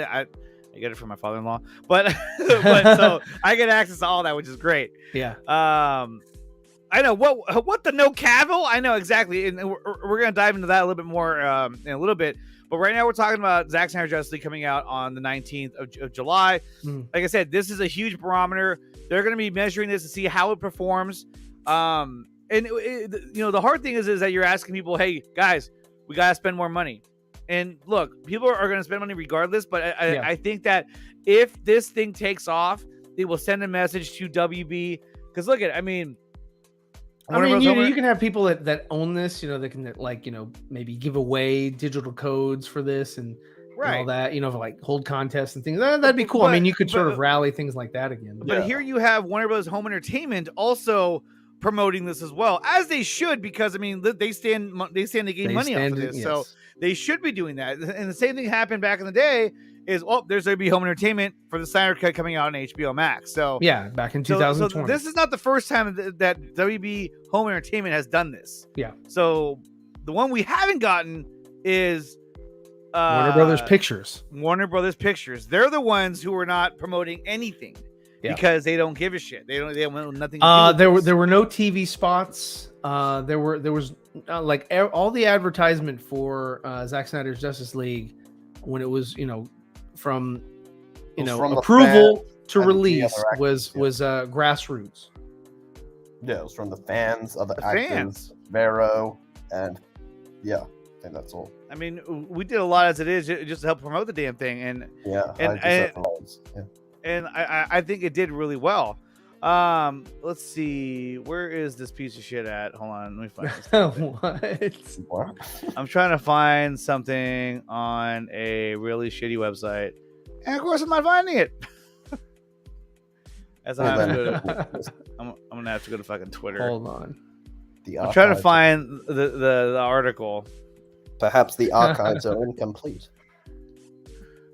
I get it from my father-in-law, but so I get access to all that, which is great. Yeah. I know what the no Cavill. I know exactly, and we're gonna dive into that a little bit more in a little bit. But right now we're talking about Zack Snyder Justice League coming out on the 19th of July. Like I said, this is a huge barometer. They're gonna be measuring this to see how it performs. And the hard thing is that you're asking people, hey guys, we gotta spend more money. And look, people are going to spend money regardless, but I think that if this thing takes off, they will send a message to WB. Because look at, you can have people that own this, that can maybe give away digital codes for this, and Right. and all that, you know, for like hold contests and things. That'd be cool. I mean, you could sort of rally things like that again. But here you have Warner Bros. Home Entertainment also promoting this as well, as they should, because I mean they stand to gain money off of this, so they should be doing that. And the same thing happened back in the day. Is there's going to be Home Entertainment for the Snyder Cut coming out on HBO Max. So yeah, back in 2020. So this is not the first time that WB Home Entertainment has done this. Yeah. So the one we haven't gotten is Warner Brothers Pictures. Warner Brothers Pictures. They're the ones who are not promoting anything because they don't give a shit. They want nothing. There were no TV spots. There was like all the advertisement for Zack Snyder's Justice League when it was, you know, from approval to release was grassroots. Yeah, it was from the fans of the actors, Vero, and I think that's all. I mean, we did a lot as it is just to help promote the damn thing, and I think it did really well. Let's see, where is this piece of shit at? Hold on, let me find this. What? I'm trying to find something on a really shitty website, and of course I'm not finding it. I'm gonna have to go to fucking Twitter. Hold on. I'm trying to find the article. Perhaps the archives are incomplete.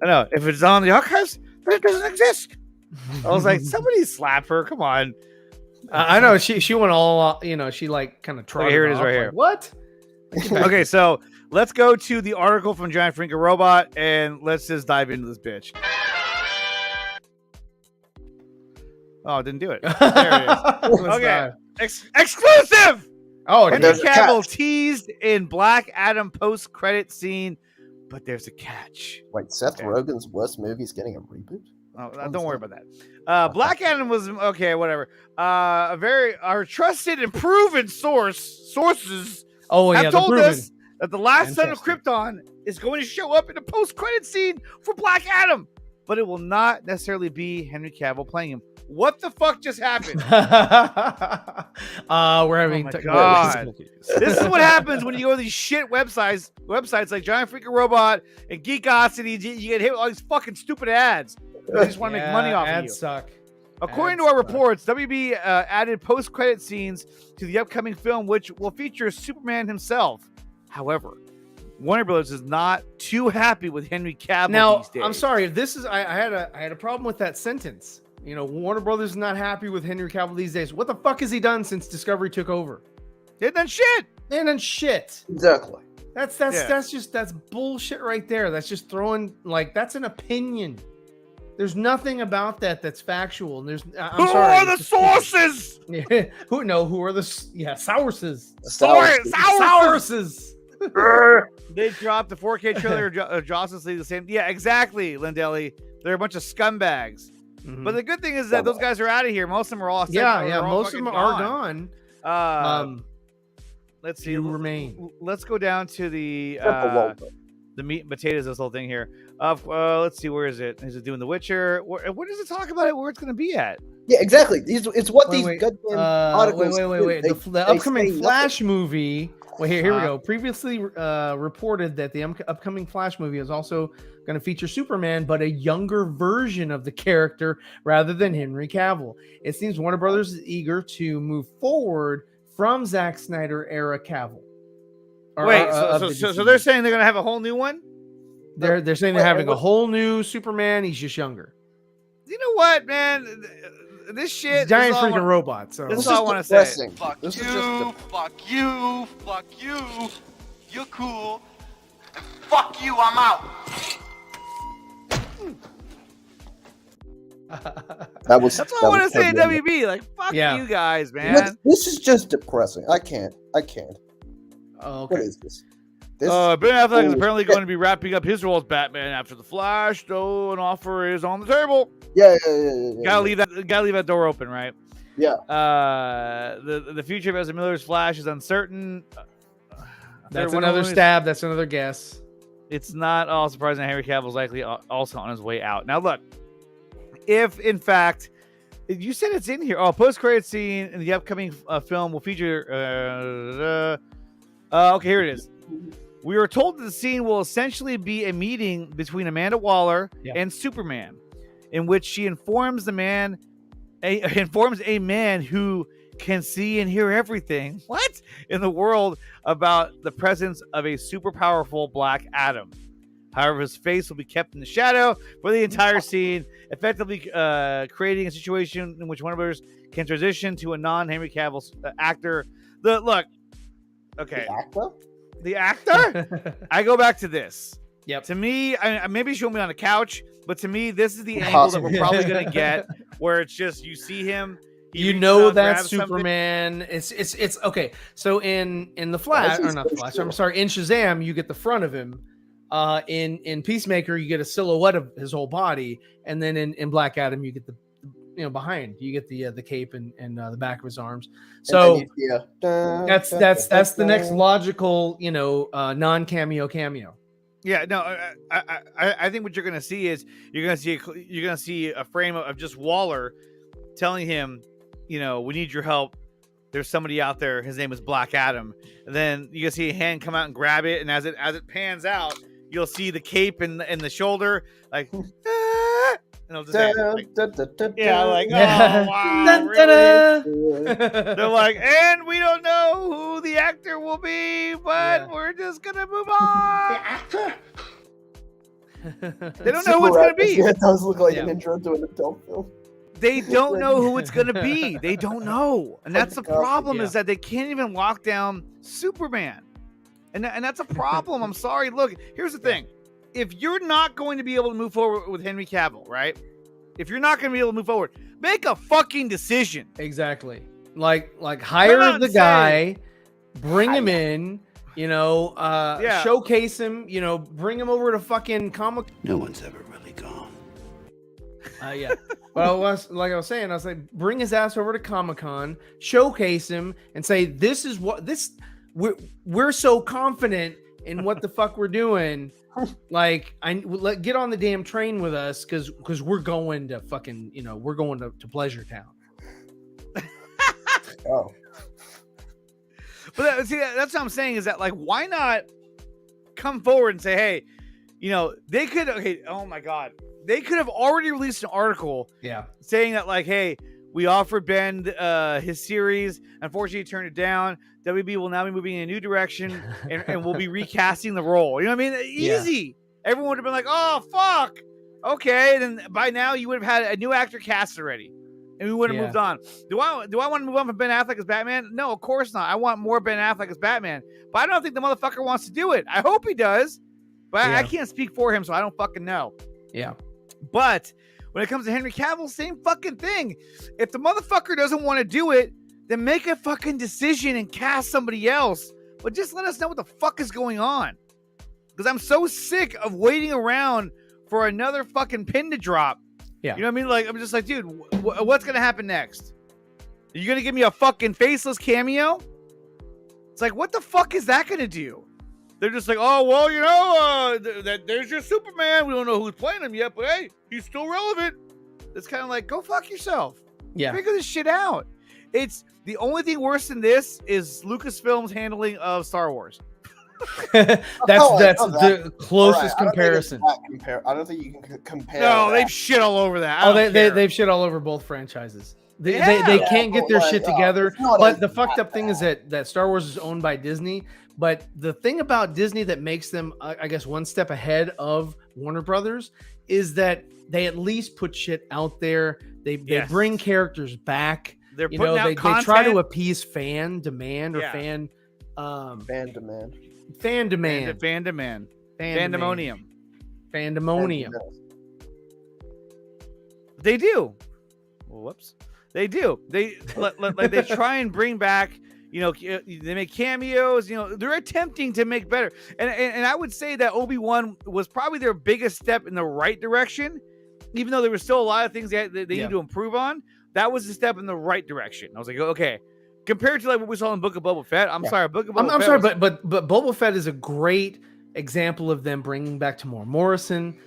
I know, if it's on the archives, then it doesn't exist. I was like, somebody slap her. Come on. I know she went all, you know, she like kind of tried. Here it is right here. What? Okay, so let's go to the article from Giant Freaking Robot and let's just dive into this bitch. Oh, it didn't do it. There it is. Okay. Exclusive! Oh, Henry Cavill teased in Black Adam post-credit scene, but there's a catch. Wait, Seth Rogen's worst movie is getting a reboot? Oh, don't worry about that. Black Adam was okay, whatever. Our trusted and proven sources have told us that the last son of Krypton is going to show up in a post-credit scene for Black Adam, but it will not necessarily be Henry Cavill playing him. What the fuck just happened? We're having God. This is what happens when you go to these shit websites like Giant Freaking Robot and Geekosity. You get hit with all these fucking stupid ads. They just want to make money off of you. Ads suck. According to our reports, WB added post-credit scenes to the upcoming film, which will feature Superman himself. However, Warner Bros. Is not too happy with Henry Cavill these days. I'm sorry. This is I had a problem with that sentence. You know, Warner Brothers is not happy with Henry Cavill these days. What the fuck has he done since Discovery took over? They done shit. Exactly. That's bullshit right there. That's just throwing, like, that's an opinion. There's nothing about that that's factual. And there's who are the sources? Who are the sources? Sources. They dropped the 4K trailer of Justice League the same. Yeah, exactly, Lindelli. They're a bunch of scumbags. Mm-hmm. But the good thing is that those guys are out of here. Most of them are all most of them are gone. Let's see. Remain. Let's go down to the meat and potatoes of this whole thing here. Let's see, where is it? Is it doing The Witcher? Where does it talk about it? Where it's going to be at? Yeah, exactly. It's what these goddamn articles. Wait. The upcoming Flash movie. Well, here we go. Previously reported that the upcoming Flash movie is also going to feature Superman, but a younger version of the character rather than Henry Cavill. It seems Warner Brothers is eager to move forward from Zack Snyder era Cavill. So they're saying they're going to have a whole new one? They're saying they're having a whole new Superman. He's just younger. You know what, man? This shit. Giant freaking robot. So this is all I want to say. Fuck you. You're cool. And fuck you. I'm out. That's all I want to say at WB. Like, fuck you guys, man. This is just depressing. I can't. Oh, okay. What is this? Ben Affleck is apparently going to be wrapping up his role as Batman after the Flash, though an offer is on the table. Yeah. Gotta leave that door open, right? Yeah. The future of Ezra Miller's Flash is uncertain. That's another stab. That's another guess. It's not all surprising that Henry Cavill is likely also on his way out. Now, look, if in fact you said it's in here, post-credit scene in the upcoming film will feature. Okay, here it is. We were told that the scene will essentially be a meeting between Amanda Waller and Superman, in which she informs a man who can see and hear everything in the world about the presence of a super powerful Black Adam. However, his face will be kept in the shadow for the entire scene, effectively creating a situation in which Warner Brothers can transition to a non-Henry Cavill actor. The actor? I go back to this. Yep. To me, maybe she'll be on the couch, but to me, this is the angle that we're probably going to get, where it's just you see him. That's Superman. It's okay. So in the Flash, or not the Flash, I'm sorry, in Shazam, you get the front of him. In Peacemaker, you get a silhouette of his whole body, and then in Black Adam, you get the behind. You get the cape and the back of his arms. So that's the next logical non-cameo cameo. Yeah, no, I think what you're gonna see is you're gonna see a frame of just Waller telling him, we need your help. There's somebody out there. His name is Black Adam. And then you can see a hand come out and grab it, and as it pans out, you'll see the cape and the shoulder, like, and it'll just end, like, oh wow, really? They're like, and we don't know who the actor will be, but we're just gonna move on. They don't know who it's gonna be. It does look like an intro to an adult film. They don't know who it's going to be. They don't know. And that's the problem is that they can't even lock down Superman. And that's a problem. I'm sorry. Look, here's the thing. If you're not going to be able to move forward with Henry Cavill, right? If you're not going to be able to move forward, make a fucking decision. Exactly. Like hire the guy, bring him in, showcase him, bring him over to fucking comic. No one's ever really gone. Well, like I was saying, I was like, bring his ass over to Comic-Con, showcase him, and say, this is what we're so confident in what the fuck we're doing. Like, get on the damn train with us because we're going to fucking, we're going to Pleasure Town. Oh. But that's what I'm saying is that, like, why not come forward and say, hey, they could, oh my God. They could have already released an article saying that, like, hey, we offered Ben his series. Unfortunately, he turned it down. WB will now be moving in a new direction and we'll be recasting the role. You know what I mean? Easy. Everyone would have been like, oh, fuck. Okay. And then by now, you would have had a new actor cast already. And we would have moved on. Do I want to move on from Ben Affleck as Batman? No, of course not. I want more Ben Affleck as Batman. But I don't think the motherfucker wants to do it. I hope he does. But I can't speak for him, so I don't fucking know. Yeah. But when it comes to Henry Cavill, same fucking thing. If the motherfucker doesn't want to do it, then make a fucking decision and cast somebody else. But just let us know what the fuck is going on. Because I'm so sick of waiting around for another fucking pin to drop. Yeah. You know what I mean? Like, I'm just like, dude, what's going to happen next? Are you going to give me a fucking faceless cameo? It's like, what the fuck is that going to do? They're just like, oh, well, there's your Superman. We don't know who's playing him yet, but hey, he's still relevant. It's kind of like, go fuck yourself. Yeah. Figure this shit out. It's the only thing worse than this is Lucasfilm's handling of Star Wars. that's the closest comparison. I don't think you can compare. No, they've shit all over that. They've shit all over both franchises. They can't get their shit together. But the fucked up thing is that Star Wars is owned by Disney. But the thing about Disney that makes them, I guess, one step ahead of Warner Brothers is that they at least put shit out there. They bring characters back. They're putting out content. They try to appease fan demand or fan demand. Fandemonium. They do. Whoops. They do. They they try and bring back. They make cameos. They're attempting to make better. And I would say that Obi-Wan was probably their biggest step in the right direction, even though there were still a lot of things they need to improve on. That was a step in the right direction. I was like, okay. Compared to like what we saw in Book of Boba Fett, I'm sorry, Book of Boba Fett. I'm sorry, but Boba Fett is a great example of them bringing back Tamora Morrison.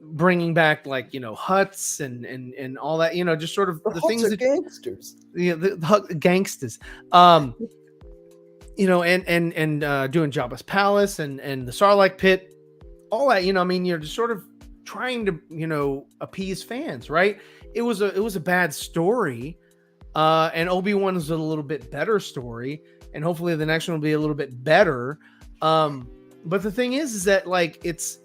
Bringing back like Hutts and all that, just sort of the things that gangsters. The gangsters. and doing Jabba's palace and the Sarlacc pit, all that, I mean, you're just sort of trying to, appease fans, right? It was a bad story. And Obi-Wan is a little bit better story, and hopefully the next one will be a little bit better. But the thing is that like it's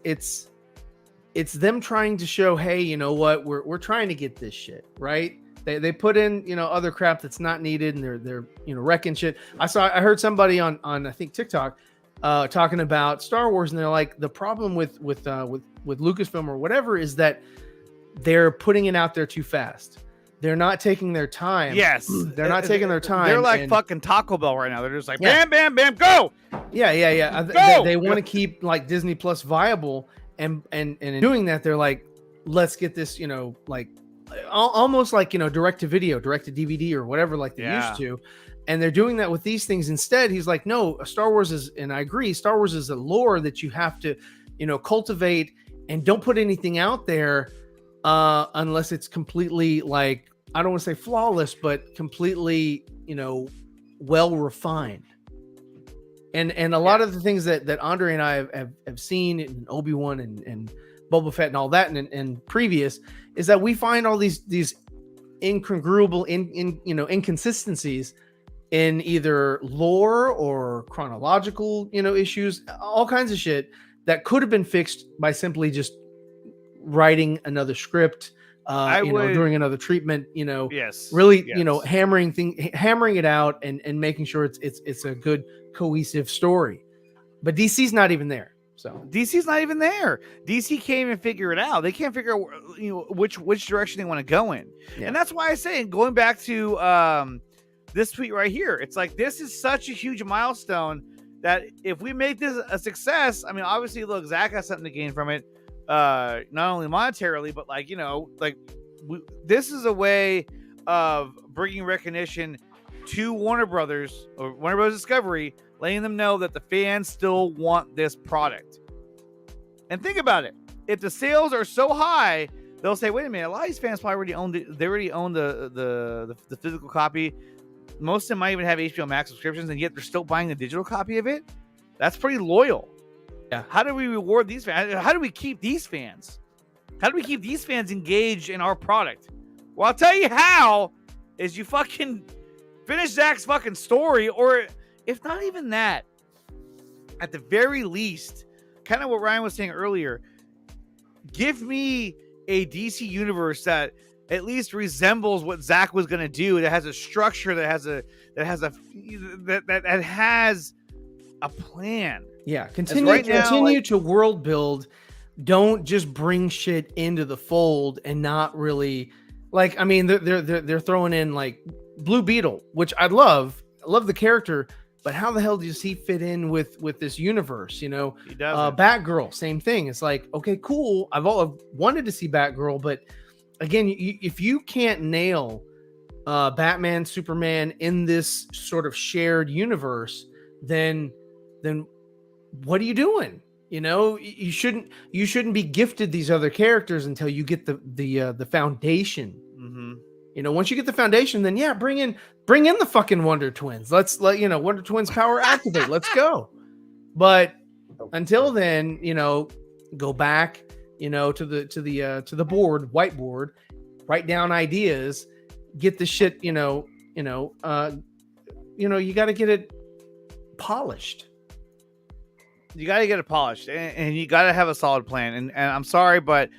them trying to show, hey, you know what, we're trying to get this shit right. They put in other crap that's not needed, and they're wrecking shit. I heard somebody on I think TikTok talking about Star Wars, and they're like, the problem with Lucasfilm or whatever is that they're putting it out there too fast. They're not taking their time. Yes, they're not taking their time. They're like fucking Taco Bell right now. They're just like bam, bam, bam, go. Yeah. Go! They want to keep like Disney Plus viable, and in doing that, they're like, let's get this, like almost like direct to video, direct to DVD, or whatever, like they used to. And they're doing that with these things instead. He's like, no, Star Wars is, and I agree, Star Wars is a lore that you have to, cultivate, and don't put anything out there unless it's completely, like, I don't want to say flawless, but completely, well refined. And a lot of the things that Andre and I have seen in Obi-Wan and Boba Fett and all that and previous is that we find all these incongruable inconsistencies in either lore or chronological issues, all kinds of shit that could have been fixed by simply just writing another script, doing another treatment, really, hammering it out and making sure it's a good cohesive story. But DC's not even there. So DC's not even there. DC can't even figure it out. They can't figure out which direction they want to go in. Yeah. And that's why I say, going back to this tweet right here, it's like, this is such a huge milestone that if we make this a success, I mean, obviously, look, Zack has something to gain from it, not only monetarily, but this is a way of bringing recognition to Warner Brothers or Warner Brothers Discovery, letting them know that the fans still want this product. And think about it. If the sales are so high, they'll say, wait a minute, a lot of these fans probably already own the physical copy. Most of them might even have HBO Max subscriptions, and yet they're still buying the digital copy of it. That's pretty loyal. Yeah. How do we reward these fans? How do we keep these fans? How do we keep these fans engaged in our product? Well, I'll tell you how, is you fucking finish Zack's fucking story, or if not even that, at the very least, kind of what Ryan was saying earlier, give me a DC universe that at least resembles what Zack was going to do, that has a structure, that has a plan. Yeah, continue to world build. Don't just bring shit into the fold and not really, like, I mean, they're throwing in like Blue Beetle, which I love the character, but how the hell does he fit in with this universe? He doesn't. Batgirl, same thing. It's like, okay, cool. I've wanted to see Batgirl, but again, if you can't nail Batman, Superman in this sort of shared universe, then what are you doing? You shouldn't be gifted these other characters until you get the foundation. Mm-hmm. Once you get the foundation, then bring in the fucking Wonder Twins. Let's let Wonder Twins power activate. Let's go. But until then, go back, to the whiteboard, write down ideas, get the shit, you got to get it polished. You got to get it polished, and you got to have a solid plan. And I'm sorry, but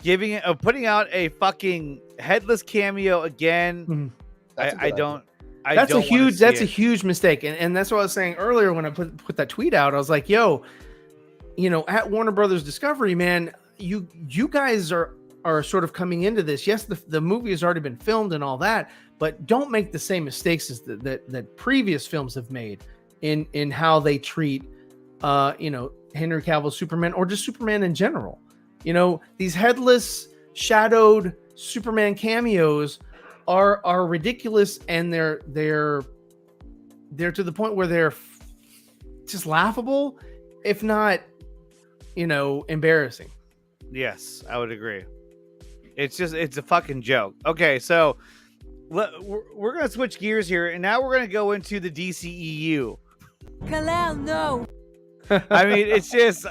putting out a fucking headless Cameo again, I don't. That's a huge mistake, and that's what I was saying earlier when I put that tweet out. I was like, yo, at Warner Brothers Discovery, man, you guys are sort of coming into this. Yes, the movie has already been filmed and all that, but don't make the same mistakes as that previous films have made in how they treat Henry Cavill's Superman, or just Superman in general. These headless, shadowed Superman cameos are ridiculous, and they're to the point where they're just laughable, if not embarrassing. Yes, I would agree. It's a fucking joke. Okay, so we're gonna switch gears here, and now we're gonna go into the DCEU. Kal-El, no. I mean, it's just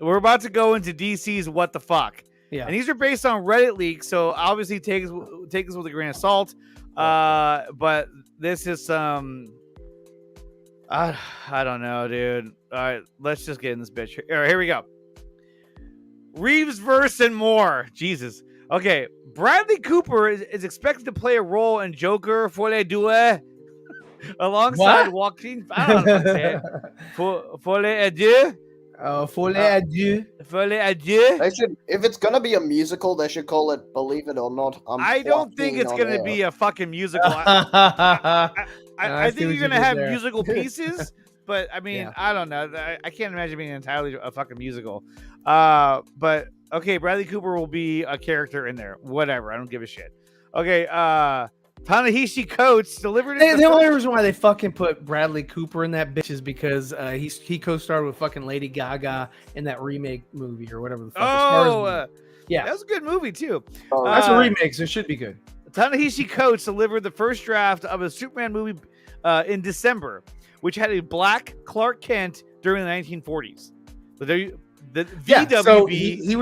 we're about to go into DC's what the fuck. Yeah. And these are based on Reddit leaks, so obviously take this with a grain of salt. But this is some I don't know, dude. All right, let's just get in this bitch. All right, here we go. Reeves verse and more. Jesus. Okay, Bradley Cooper is expected to play a role in Joker Folie Deux alongside Joaquin. I don't know how to say it. Folie Deux. Folie Adieu. Folie Adieu. They should, if it's gonna be a musical, they should call it "Believe It or Not." I don't think it's gonna be a fucking musical. I think you're gonna have musical pieces, but I mean, I don't know. I can't imagine being entirely a fucking musical. But okay, Bradley Cooper will be a character in there. Whatever, I don't give a shit. Okay, Ta-Nehisi Coates delivered the only reason why they fucking put Bradley Cooper in that bitch is because he co-starred with fucking Lady Gaga in that remake movie or whatever the fuck. Yeah, that was a good movie too. That's a remake, so it should be good. Ta-Nehisi Coates delivered the first draft of a Superman movie in December, which had a black Clark Kent during the 1940s. So the VWB. So he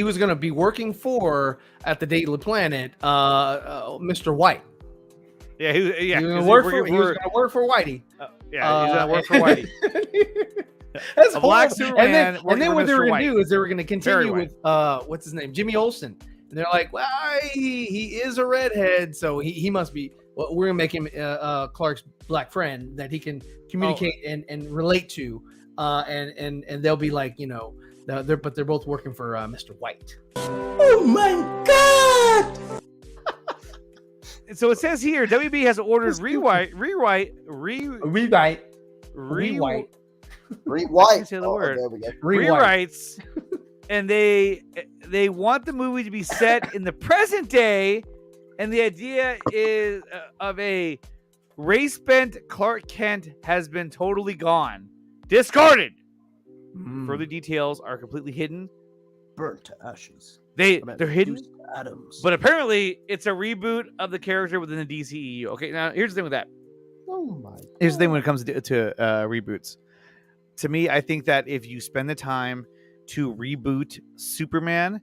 was gonna be working for at the Daily Planet, Mr. White. Yeah, he was gonna work for Whitey. He's gonna work for Whitey. That's a black Superman. And then what they were gonna do is they were gonna continue with what's his name, Jimmy Olsen. And they're like, well, he is a redhead, so he must be. Well, we're gonna make him Clark's black friend that he can communicate and relate to, and they'll be like, they're both working for Mr. White. Oh my god! So it says here, WB has ordered rewrites. Say the word. There we go. Rewrites, and they want the movie to be set in the present day, and the idea is of a race-bent Clark Kent has been totally gone, discarded. Further details are completely hidden. Burnt to ashes. They're hidden, atoms. but apparently it's a reboot of the character within the DCEU. Okay, now here's the thing with that. Oh my God. Here's the thing when it comes to reboots. To me, I think that if you spend the time to reboot Superman,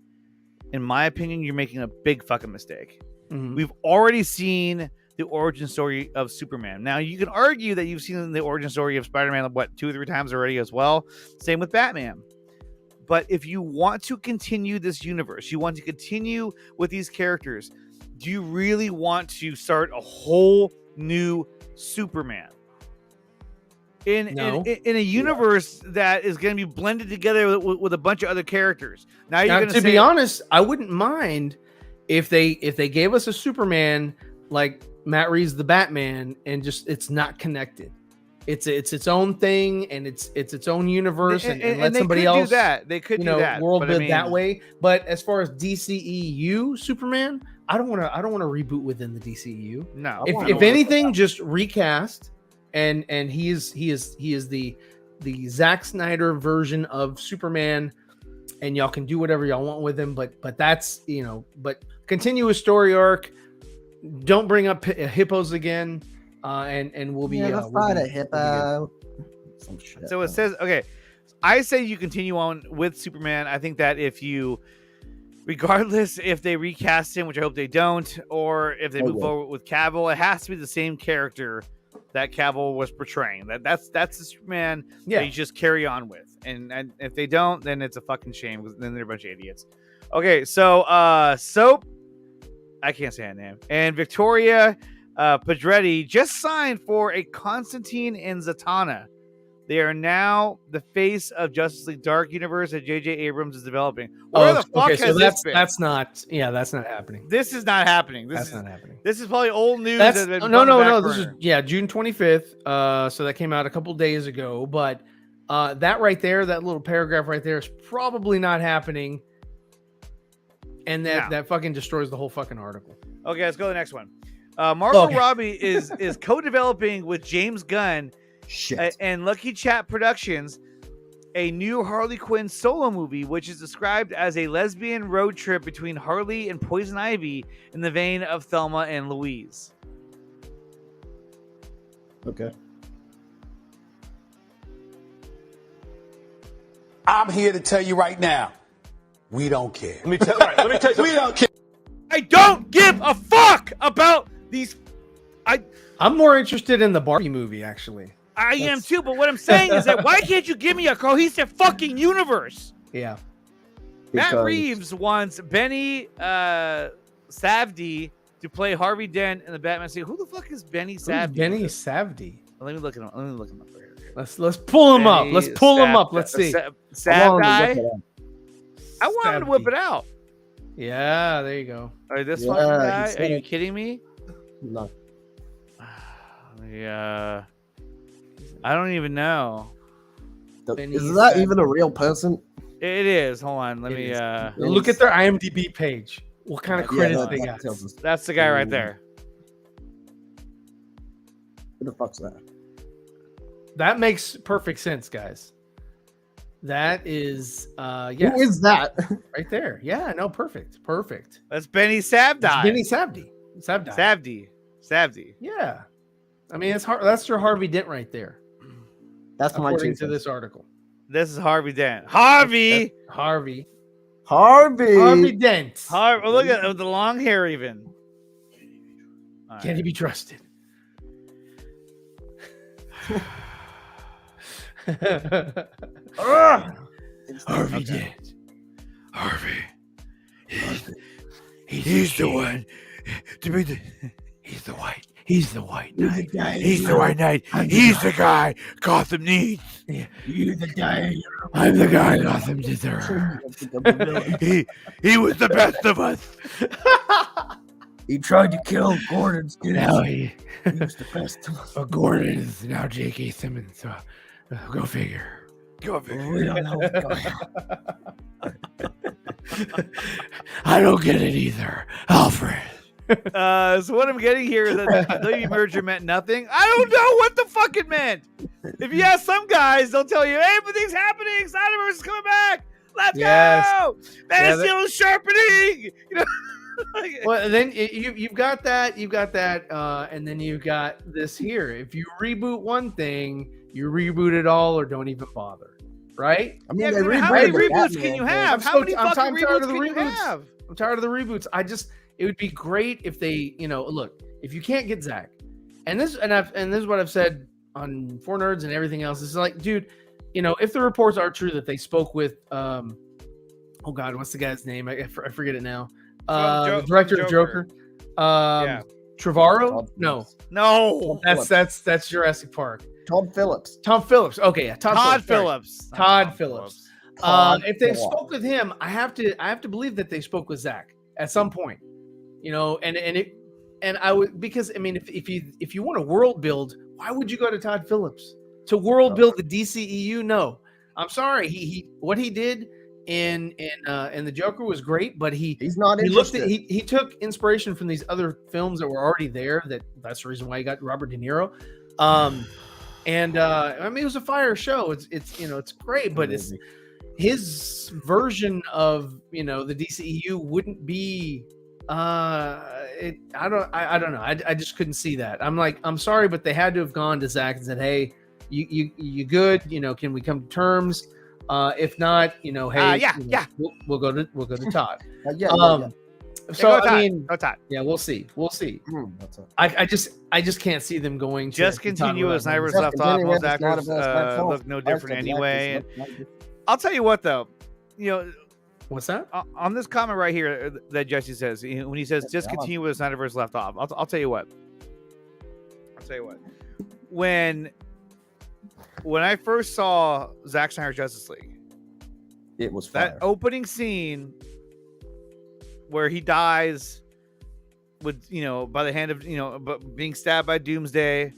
in my opinion, you're making a big fucking mistake. Mm-hmm. We've already seen the origin story of Superman. Now, you can argue that you've seen the origin story of Spider-Man, 2 or 3 times already as well. Same with Batman. But if you want to continue this universe, you want to continue with these characters, do you really want to start a whole new Superman? In a universe that is going to be blended together with a bunch of other characters. Now you're going to be honest, I wouldn't mind if they gave us a Superman like Matt Reeves the Batman and just it's not connected. It's its own thing and it's its own universe and let somebody else do that. They could do that world build that way. But as far as DCEU Superman, I don't want to reboot within the DCEU. No. If anything, just recast. And he is the Zack Snyder version of Superman, and y'all can do whatever y'all want with him. But that's but continue a story arc. Don't bring up hippos again, and we'll be fight a hippo. Some shit. So it says okay. I say you continue on with Superman. I think that regardless if they recast him, which I hope they don't, or if they move forward with Cavill, it has to be the same character that Cavill was portraying. That's the Superman that you just carry on with. And if they don't, then it's a fucking shame because then they're a bunch of idiots. Okay, so Soap, I can't say that name, and Victoria Pedretti just signed for a Constantine and Zatanna. They are now the face of Justice League Dark Universe that J.J. Abrams is developing. Where the fuck has this been? That's not happening. This is not happening. That's not happening. This is probably old news. No. This is June 25th. So that came out a couple days ago. But that right there, that little paragraph right there, is probably not happening. And that fucking destroys the whole fucking article. Okay, let's go to the next one. Margot Robbie is co-developing with James Gunn and Lucky Chat Productions a new Harley Quinn solo movie, which is described as a lesbian road trip between Harley and Poison Ivy in the vein of Thelma and Louise. Okay. I'm here to tell you right now, we don't care. Let me tell you. We don't care. I don't give a fuck about these. I'm more interested in the Barbie movie, actually. I am too, but what I'm saying is that why can't you give me a cohesive fucking universe? Yeah. Matt Reeves wants Benny Savdi to play Harvey Dent in the Batman series. Who the fuck is Benny Savdi? Benny Savdi. Let me look him up. For here. Let's pull him up. Let's pull him up. Let's see. Savdi. I want him to whip it out. Yeah, there you go. This fucking guy? Are you kidding me? No. Yeah. I don't even know. Is that even a real person? It is. Hold on. Let me look at their IMDb page. What kind of credits they got? That's the guy right there. Who the fuck's that? That makes perfect sense, guys. That is yeah. Who is that? Right there. Yeah, no, perfect. That's Benny Savdi. Benny Savdi. Savdi. Yeah. I mean, that's your Harvey Dent right there. That's my according to this article. This is Harvey Dent. Harvey Dent. Oh, look at the long hair even. Can he be trusted? Harvey Dent. Harvey. He's the one to be the. He's the white. He's the white knight. He's the white knight. He's the guy Gotham needs. You're the guy. I'm the guy Gotham deserves. He was the best of us. He tried to kill Gordon's kid. Now he was the best of us. But Gordon is now J.K. Simmons. So go figure. We don't know. I don't get it either, Alfred. So what I'm getting here is that the WWE merger meant nothing. I don't know what the fuck it meant. If you ask some guys, they'll tell you, hey, everything's happening. Snyderverse is coming back. Let's go. Man of Steel is sharpening. You know. Well, and then you've got that, and then you've got this here. If you reboot one thing, you reboot it all, or don't even bother, right? I mean, how many reboots can you have? How many fucking reboots can you have? I'm tired of the reboots. It would be great if they, look, if you can't get Zack, and this is what I've said on 4 Nerds and everything else. It's like, dude, if the reports are true that they spoke with, oh God, what's the guy's name? I forget it now. The director of Joker. Trevorrow? No. That's Jurassic Park. Tom Phillips. Okay, yeah. Todd Phillips. If they Phillips. spoke with him, I have to believe that they spoke with Zack at some point. And I would, because I mean, if you want a world build, why would you go to Todd Phillips to world build the DCEU? No, I'm sorry. He what he did in the Joker was great, but he's not interested. He took inspiration from these other films that were already there. That's the reason why he got Robert De Niro. I mean, it was a fire show. It's great, but his version of the DCEU wouldn't be. I don't know. I just couldn't see that. I'm sorry, but they had to have gone to Zack and said, hey, you good? Can we come to terms? If not, hey, we'll go to Todd. So I mean, Todd. Yeah, we'll see. I just can't see them going. Just continue as Snyder's left off. Most actors look no different anyway. I'll tell you what, though. What's that? On this comment right here that Jesse says, when he says just continue with the Snyderverse left off, I'll tell you what. When I first saw Zack Snyder's Justice League, it was fire. That opening scene where he dies with by the hand of being stabbed by Doomsday,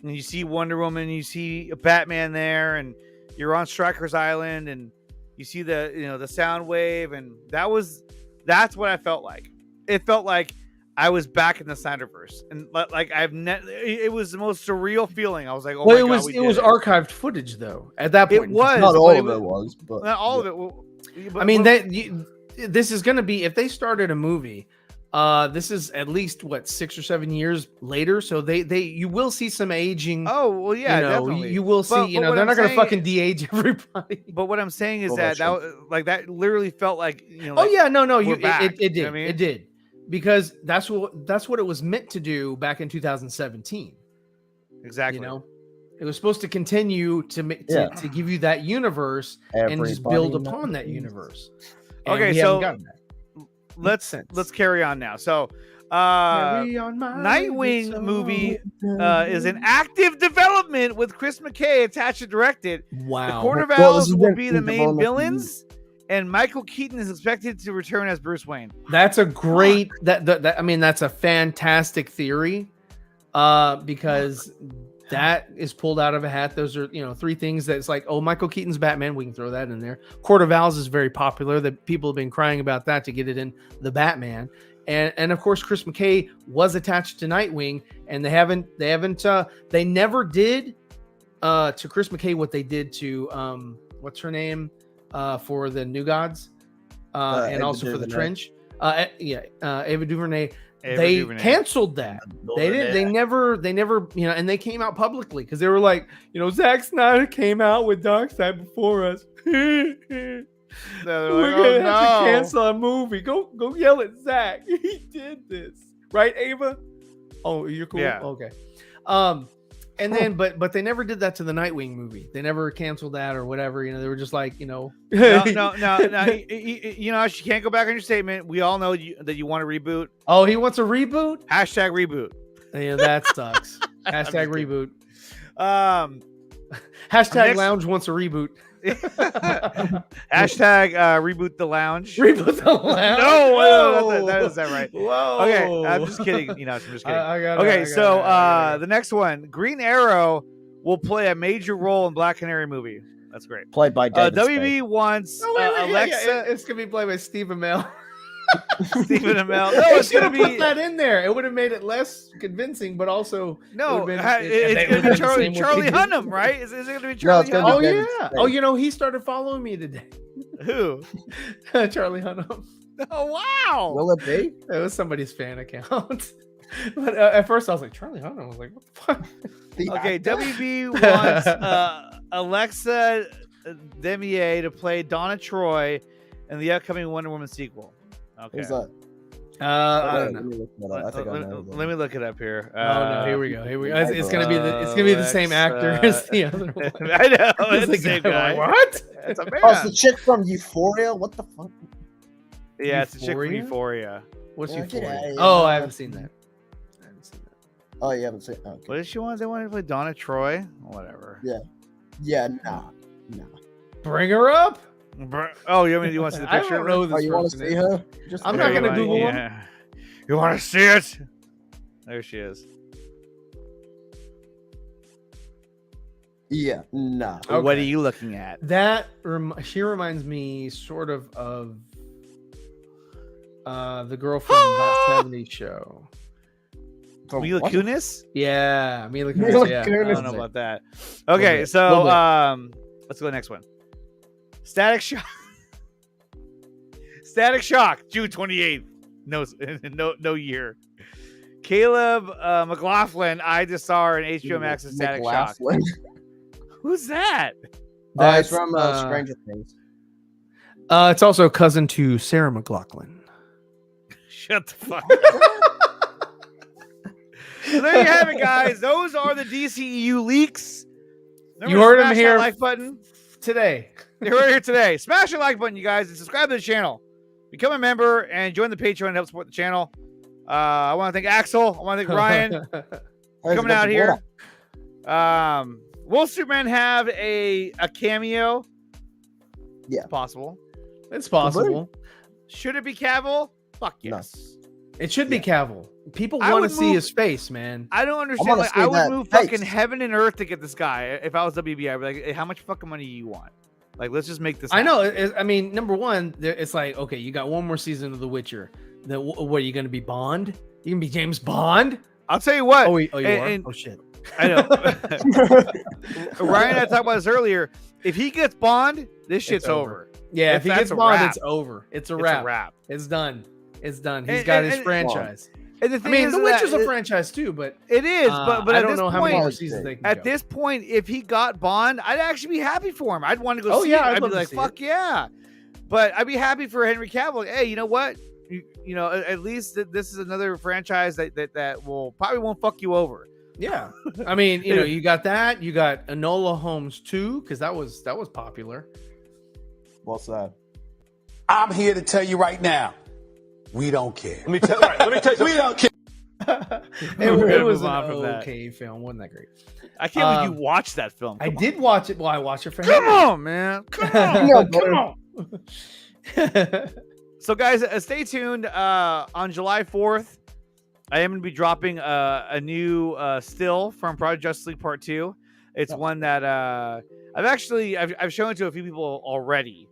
and you see Wonder Woman, and you see a Batman there, and you're on Stryker's Island, and you see the the sound wave, and that's what I felt like. It felt like I was back in the Snyderverse, and like it was the most surreal feeling. I was like, oh well, my it God, was archived footage though. At that point, it was Not but all of it was, but not all of it. I mean, this is going to be if they started a movie. This is at least what 6 or 7 years later, so you will see some aging. Oh well, yeah, definitely. You will see. They're not going to fucking de-age everybody. But what I'm saying is that literally felt like oh yeah, no, it did. You know what I mean? It did because that's what it was meant to do back in 2017. Exactly. You know, it was supposed to continue to give you that universe and just build upon that universe. And okay, so let's carry on now. So, Nightwing movie is in active development with Chris McKay attached to direct it. Wow. The Court of Owls will be the main villains, and Michael Keaton is expected to return as Bruce Wayne. That's a great I mean, that's a fantastic theory, because that is pulled out of a hat. Those are, three things that's like, oh, Michael Keaton's Batman. We can throw that in there. Court of Owls is very popular. That people have been crying about that to get it in the Batman. And of course, Chris McKay was attached to Nightwing, and they never did to Chris McKay what they did to what's her name for the New Gods and Ava also for the DuVernay. Trench. Ava DuVernay. They canceled that. They didn't. They never. And they came out publicly because they were like, Zack Snyder came out with Darkseid before us. We're gonna have to cancel a movie. Go yell at Zack. He did this, right, Ava? Oh, you're cool. Yeah. Okay. And then, but they never did that to the Nightwing movie. They never canceled that or whatever. They were just like, No. You can't go back on your statement. We all know that you want a reboot. Oh, he wants a reboot? Hashtag reboot. Yeah, that sucks. Hashtag reboot. Hashtag Lounge wants a reboot. Hashtag reboot the lounge. Reboot the lounge. No, that is that right. Whoa. Okay, I'm just kidding. I'm just kidding. I got it. The next one, Green Arrow will play a major role in Black Canary movie. That's great. Played by David WB wants Alexa. It's gonna be played by Steve Amell. Stephen Amell. No, it's gonna put that in there. It would have made it less convincing, but also it's gonna be Charlie Hunnam, right? Is it gonna be Charlie Hunnam? Oh yeah. Oh, he started following me today. Who? Charlie Hunnam. Oh wow. Will it be? It was somebody's fan account. But at first I was like, Charlie Hunnam. I was like, what the fuck? Okay, WB wants Alexa Demier to play Donna Troy in the upcoming Wonder Woman sequel. Okay. Who's that? I don't know. Let me look it up here. No, here we go. It's gonna be the same actor as the other one. I know. It's the same guy. What? It's a man. Oh, it's the chick from Euphoria. What the fuck? Yeah, it's the chick from Euphoria. What's Yeah, Euphoria? Oh, I haven't seen that. Oh, you haven't seen? Okay. What did she want? They wanted to play Donna Troy. Whatever. Yeah. Nah. Bring her up. Oh, you want to see the picture? I don't know this you want to see her? I'm not gonna Google her. You want to see it? There she is. Yeah. Nah. Okay. What are you looking at? She reminds me sort of the girl from that 70s show. Mila Kunis? Yeah, Mila Kunis. Yeah. I don't know about that. Okay, so let's go to the next one. Static Shock, June 28th. No year. Caleb McLaughlin, I just saw her in HBO Max's Static Shock. Who's that? It's from Stranger Things. It's also cousin to Sarah McLaughlin. Shut the fuck up. So there you have it, guys. Those are the DCEU leaks. Remember, you heard him here. Like button today. They heard it here today. Smash the like button, you guys, and subscribe to the channel. Become a member and join the Patreon to help support the channel. I want to thank Axel. I want to thank Ryan for coming out here. Will Superman have a cameo? Yeah. It's possible. It's possible. Should it be Cavill? Fuck yes. No. It should be Cavill. People want to see his face, man. I don't understand. I would move fucking heaven and earth to get this guy. If I was WB, I'd be like, hey, how much fucking money do you want? Like, let's just make this happen. I know. I mean, number one, it's like, okay, you got one more season of The Witcher. Then what are you going to be, Bond? You can be James Bond. I'll tell you what. Oh, you are? and- Oh shit. I know. Ryan and I talked about this earlier. If he gets Bond, this shit's over. Yeah, If if he that's gets a Bond, wrap. it's over. It's a It's wrap. a wrap. It's done. It's done. He's And- got and- his and- franchise. And the I thing mean, is The that Witcher's a franchise too, but it is. But I at don't this know how many point, more seasons they can at go. this point, if he got Bond, I'd actually be happy for him. I'd want to go Oh, see yeah, it. I'd I'd be love to like, see fuck yeah. But I'd be happy for Henry Cavill. Hey, you know what? You know, at least this is another franchise that will probably won't fuck you over. Yeah, I mean, you know, you got that. You got Enola Holmes 2 because that was popular. What's that? I'm here to tell you right now, we don't care. Let me tell you. We don't care. It was move on from an that. okay film, wasn't that great? I can't believe you watched that film. I Come on. did watch it. Well, I watched it for Come him. on, man. Come on. Come on. So, guys, stay tuned. On July 4th, I am going to be dropping a new still from Project Justice League Part 2. It's one that I've shown it to a few people already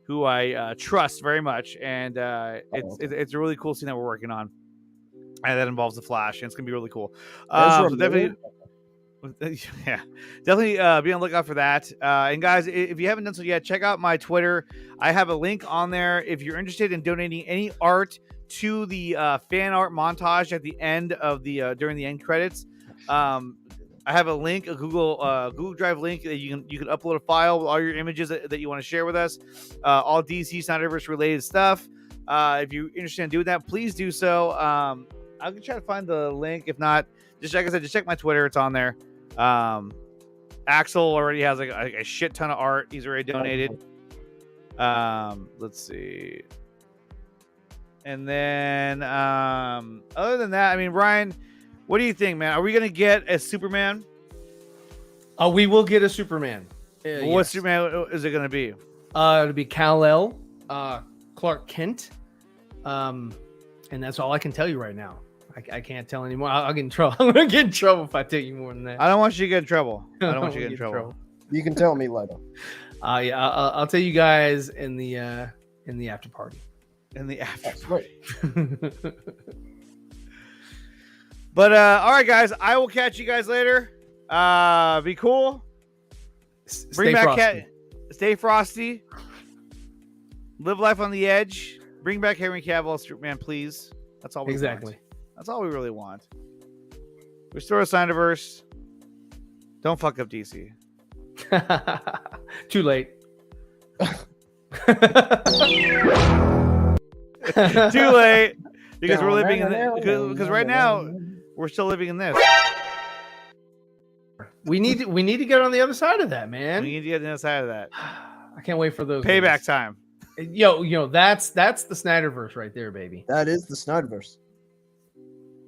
who I trust very much. And it's a really cool scene that we're working on. And that involves the Flash. And it's going to be really cool. So definitely... Yeah, definitely be on the lookout for that. And guys, if you haven't done so yet, check out my Twitter. I have a link on there if you're interested in donating any art to the fan art montage at the end of the during the end credits. I have a link, a Google Drive link that you can upload a file with all your images that you want to share with us, all DC Snyderverse related stuff. If you're interested in doing that, please do so. I'm gonna try to find the link. If not, just like I said, just check my Twitter. It's on there. Axel already has like a shit ton of art. He's already donated. Let's see. And then other than that, I mean, Ryan, what do you think, man? Are we gonna get a Superman? We will get a Superman. What Yes. Superman is it gonna be? It'll be Kal-El, Clark Kent, and that's all I can tell you right now. I can't tell anymore. I'll get in trouble. I'm gonna get in trouble if I tell you more than that. I don't want you to get in trouble. I don't want you to get in trouble. You can tell me later. Yeah, I'll tell you guys in the after party. In the after. That's great. But all right, guys, I will catch you guys later. Be cool. Bring Stay back frosty. Stay frosty. Live life on the edge. Bring back Henry Cavill as Superman, please. That's all we Exactly. want. That's all we really want. Restore Snyderverse. Don't fuck up DC. Too late. Too late. Because we're living in because right now we're still living in this. We need to get on the other side of that, man. We need to get on the other side of that. I can't wait for those Payback days. time. Yo, that's the Snyderverse right there, baby. That is the Snyderverse.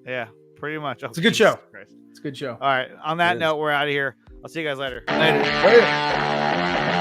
Yeah, pretty much. It's a good show. It's a good show. All right. On that It is. note, we're out of here. I'll see you guys later. Later. Later.